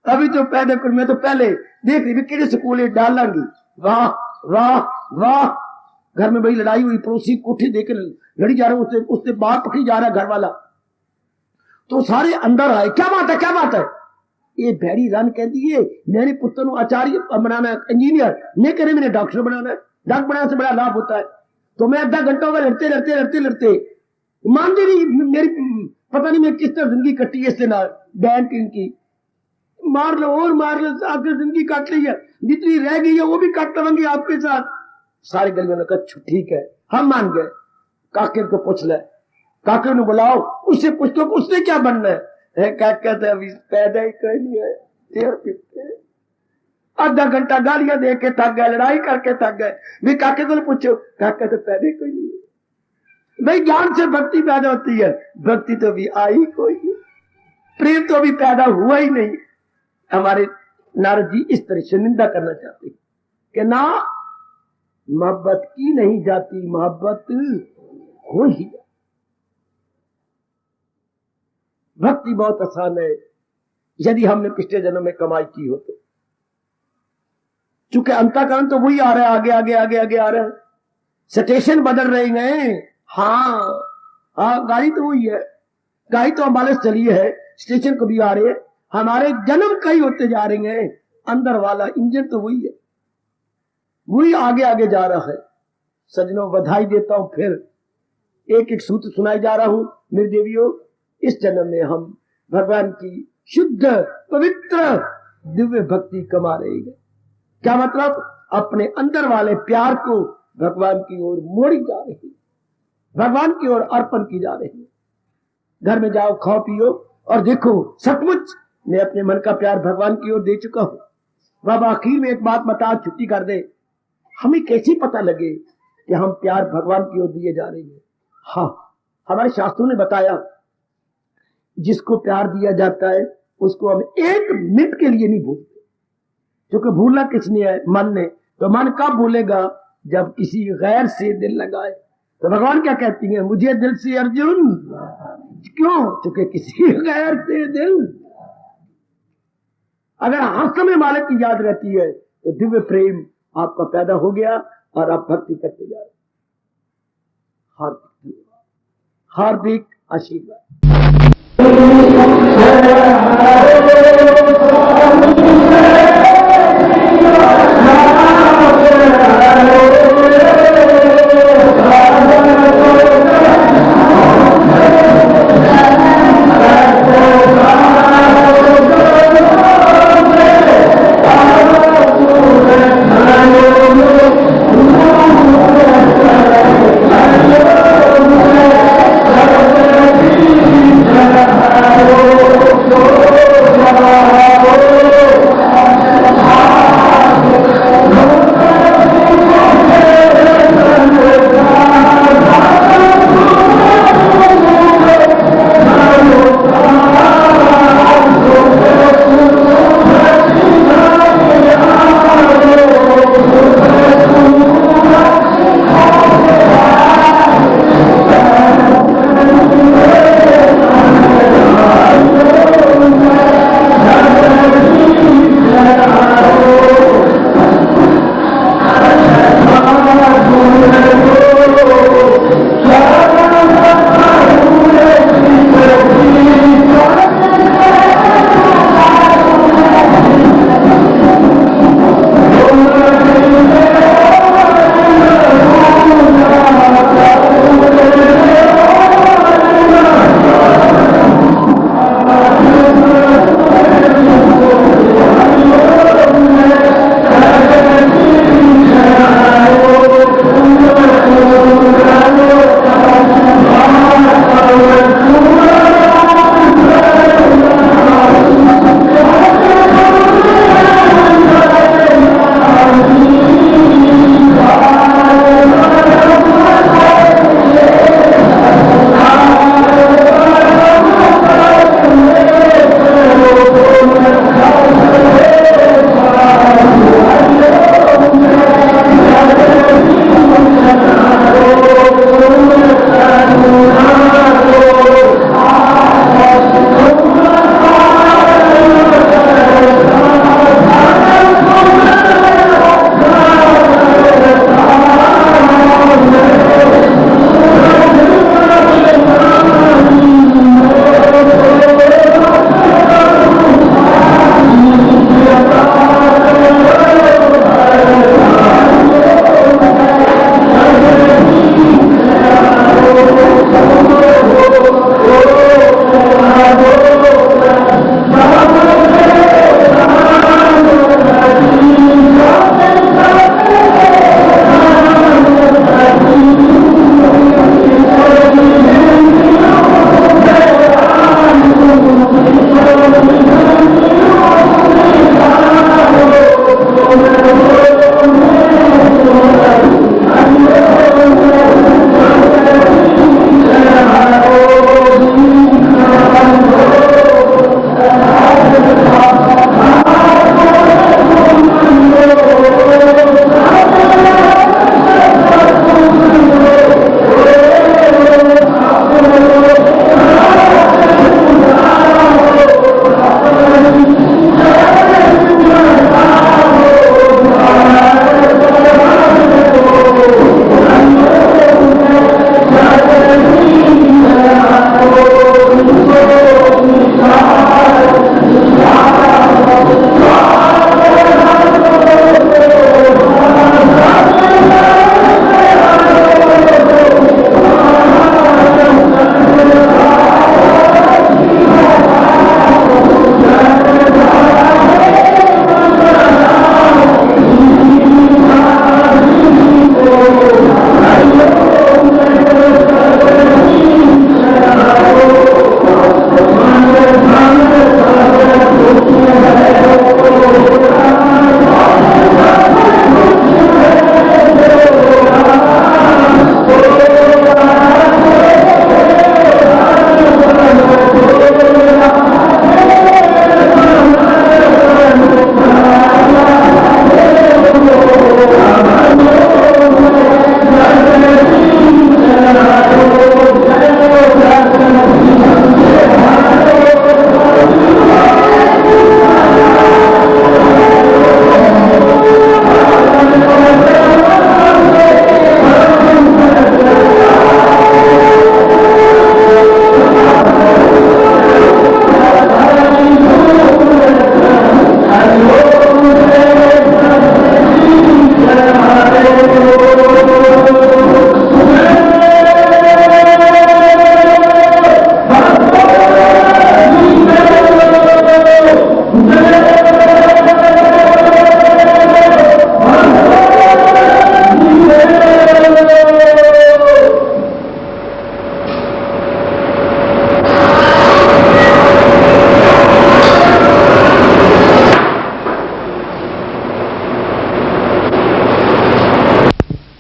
अभी तो पैदा कर, मैं तो पहले देख रही कि स्कूल डालांगी। वाह वाह वाह, घर में बड़ी लड़ाई हुई, पड़ोसी कोठी देकर लड़ी जा रहा हूं, उससे बाहर पकड़ी जा रहा है घर वाला, तो सारे अंदर आए, क्या बात है। ये भैरी रन कहती है मेरे पुत्र को आचार्य बनाना है, इंजीनियर नहीं करे, मैंने डॉक्टर बनाना है, डॉक्टर बनाने से बड़ा लाभ होता है। तो मैं आधा घंटा होगा लड़ते मानती नहीं, मेरी पता नहीं मैं किस तरह जिंदगी कटी है इससे, ना बैंक इनकी मार लो और मार लो, आपकी जिंदगी काट ली है, जितनी रह गई है वो भी काट लवेंगे आपके साथ। सारे गलियों ने कहा ठीक है, हम मान गए। काके को पूछ ले, काके ने बुलाओ, उससे पूछ लो उसने क्या बनना है। काका तो अभी पैदा ही कोई नहीं है, देर पीते आधा घंटा गालियां दे के थक गए, लड़ाई करके थक गए। भी काके को पूछो, काका तो पैदा ही कोई नहीं है। भाई ज्ञान से भक्ति पैदा होती है, भक्ति तो भी आई कोई नहीं, प्रेम तो अभी पैदा हुआ ही नहीं। हमारे नारद जी इस तरह से निंदा करना चाहते हैं कि ना मोहब्बत की नहीं जाती, मोहब्बत हो ही जाती। भक्ति बहुत आसान है यदि हमने पिछले जन्म में कमाई की हो तो। चूंकि अंतःकरण तो वही आ रहा है, आगे आ रहा है, स्टेशन बदल रहे हैं। हाँ, गाड़ी तो वही है, गाड़ी तो हमारे चली है, स्टेशन को भी आ रहे हैं, हमारे जन्म कई होते जा रहे हैं, अंदर वाला इंजन तो वही है, वही आगे जा रहा है। सजनों बधाई देता हूं, फिर एक सूत्र सुनाई जा रहा हूं। मेरे देवियों, इस जन्म में हम भगवान की शुद्ध पवित्र दिव्य भक्ति कमा रहे हैं। क्या मतलब? अपने अंदर वाले प्यार को भगवान की ओर मोड़ी जा रही है, भगवान की ओर अर्पण की जा रही है। घर में जाओ, खाओ पियो और देखो सचमुच मैं अपने मन का प्यार भगवान की ओर दे चुका हूं। बाबा आखिर में एक बात बता, छुट्टी कर दे, हमें कैसे पता लगे कि हम प्यार भगवान की ओर दिए जा रहे हैं? हाँ, हमारे शास्त्रों ने बताया जिसको प्यार दिया जाता है उसको हम एक मिनट के लिए नहीं भूलते, क्योंकि भूलना किसने है? मन ने। तो मन कब भूलेगा? जब किसी गैर से दिल लगाए। तो भगवान क्या कहती हैं? मुझे दिल से अर्जुन, क्यों? क्योंकि किसी गैर से दिल, अगर हर समय मालिक की याद रहती है तो दिव्य प्रेम आपका पैदा हो गया और आप भक्ति करते जा रहे। हार्दिक आशीर्वाद।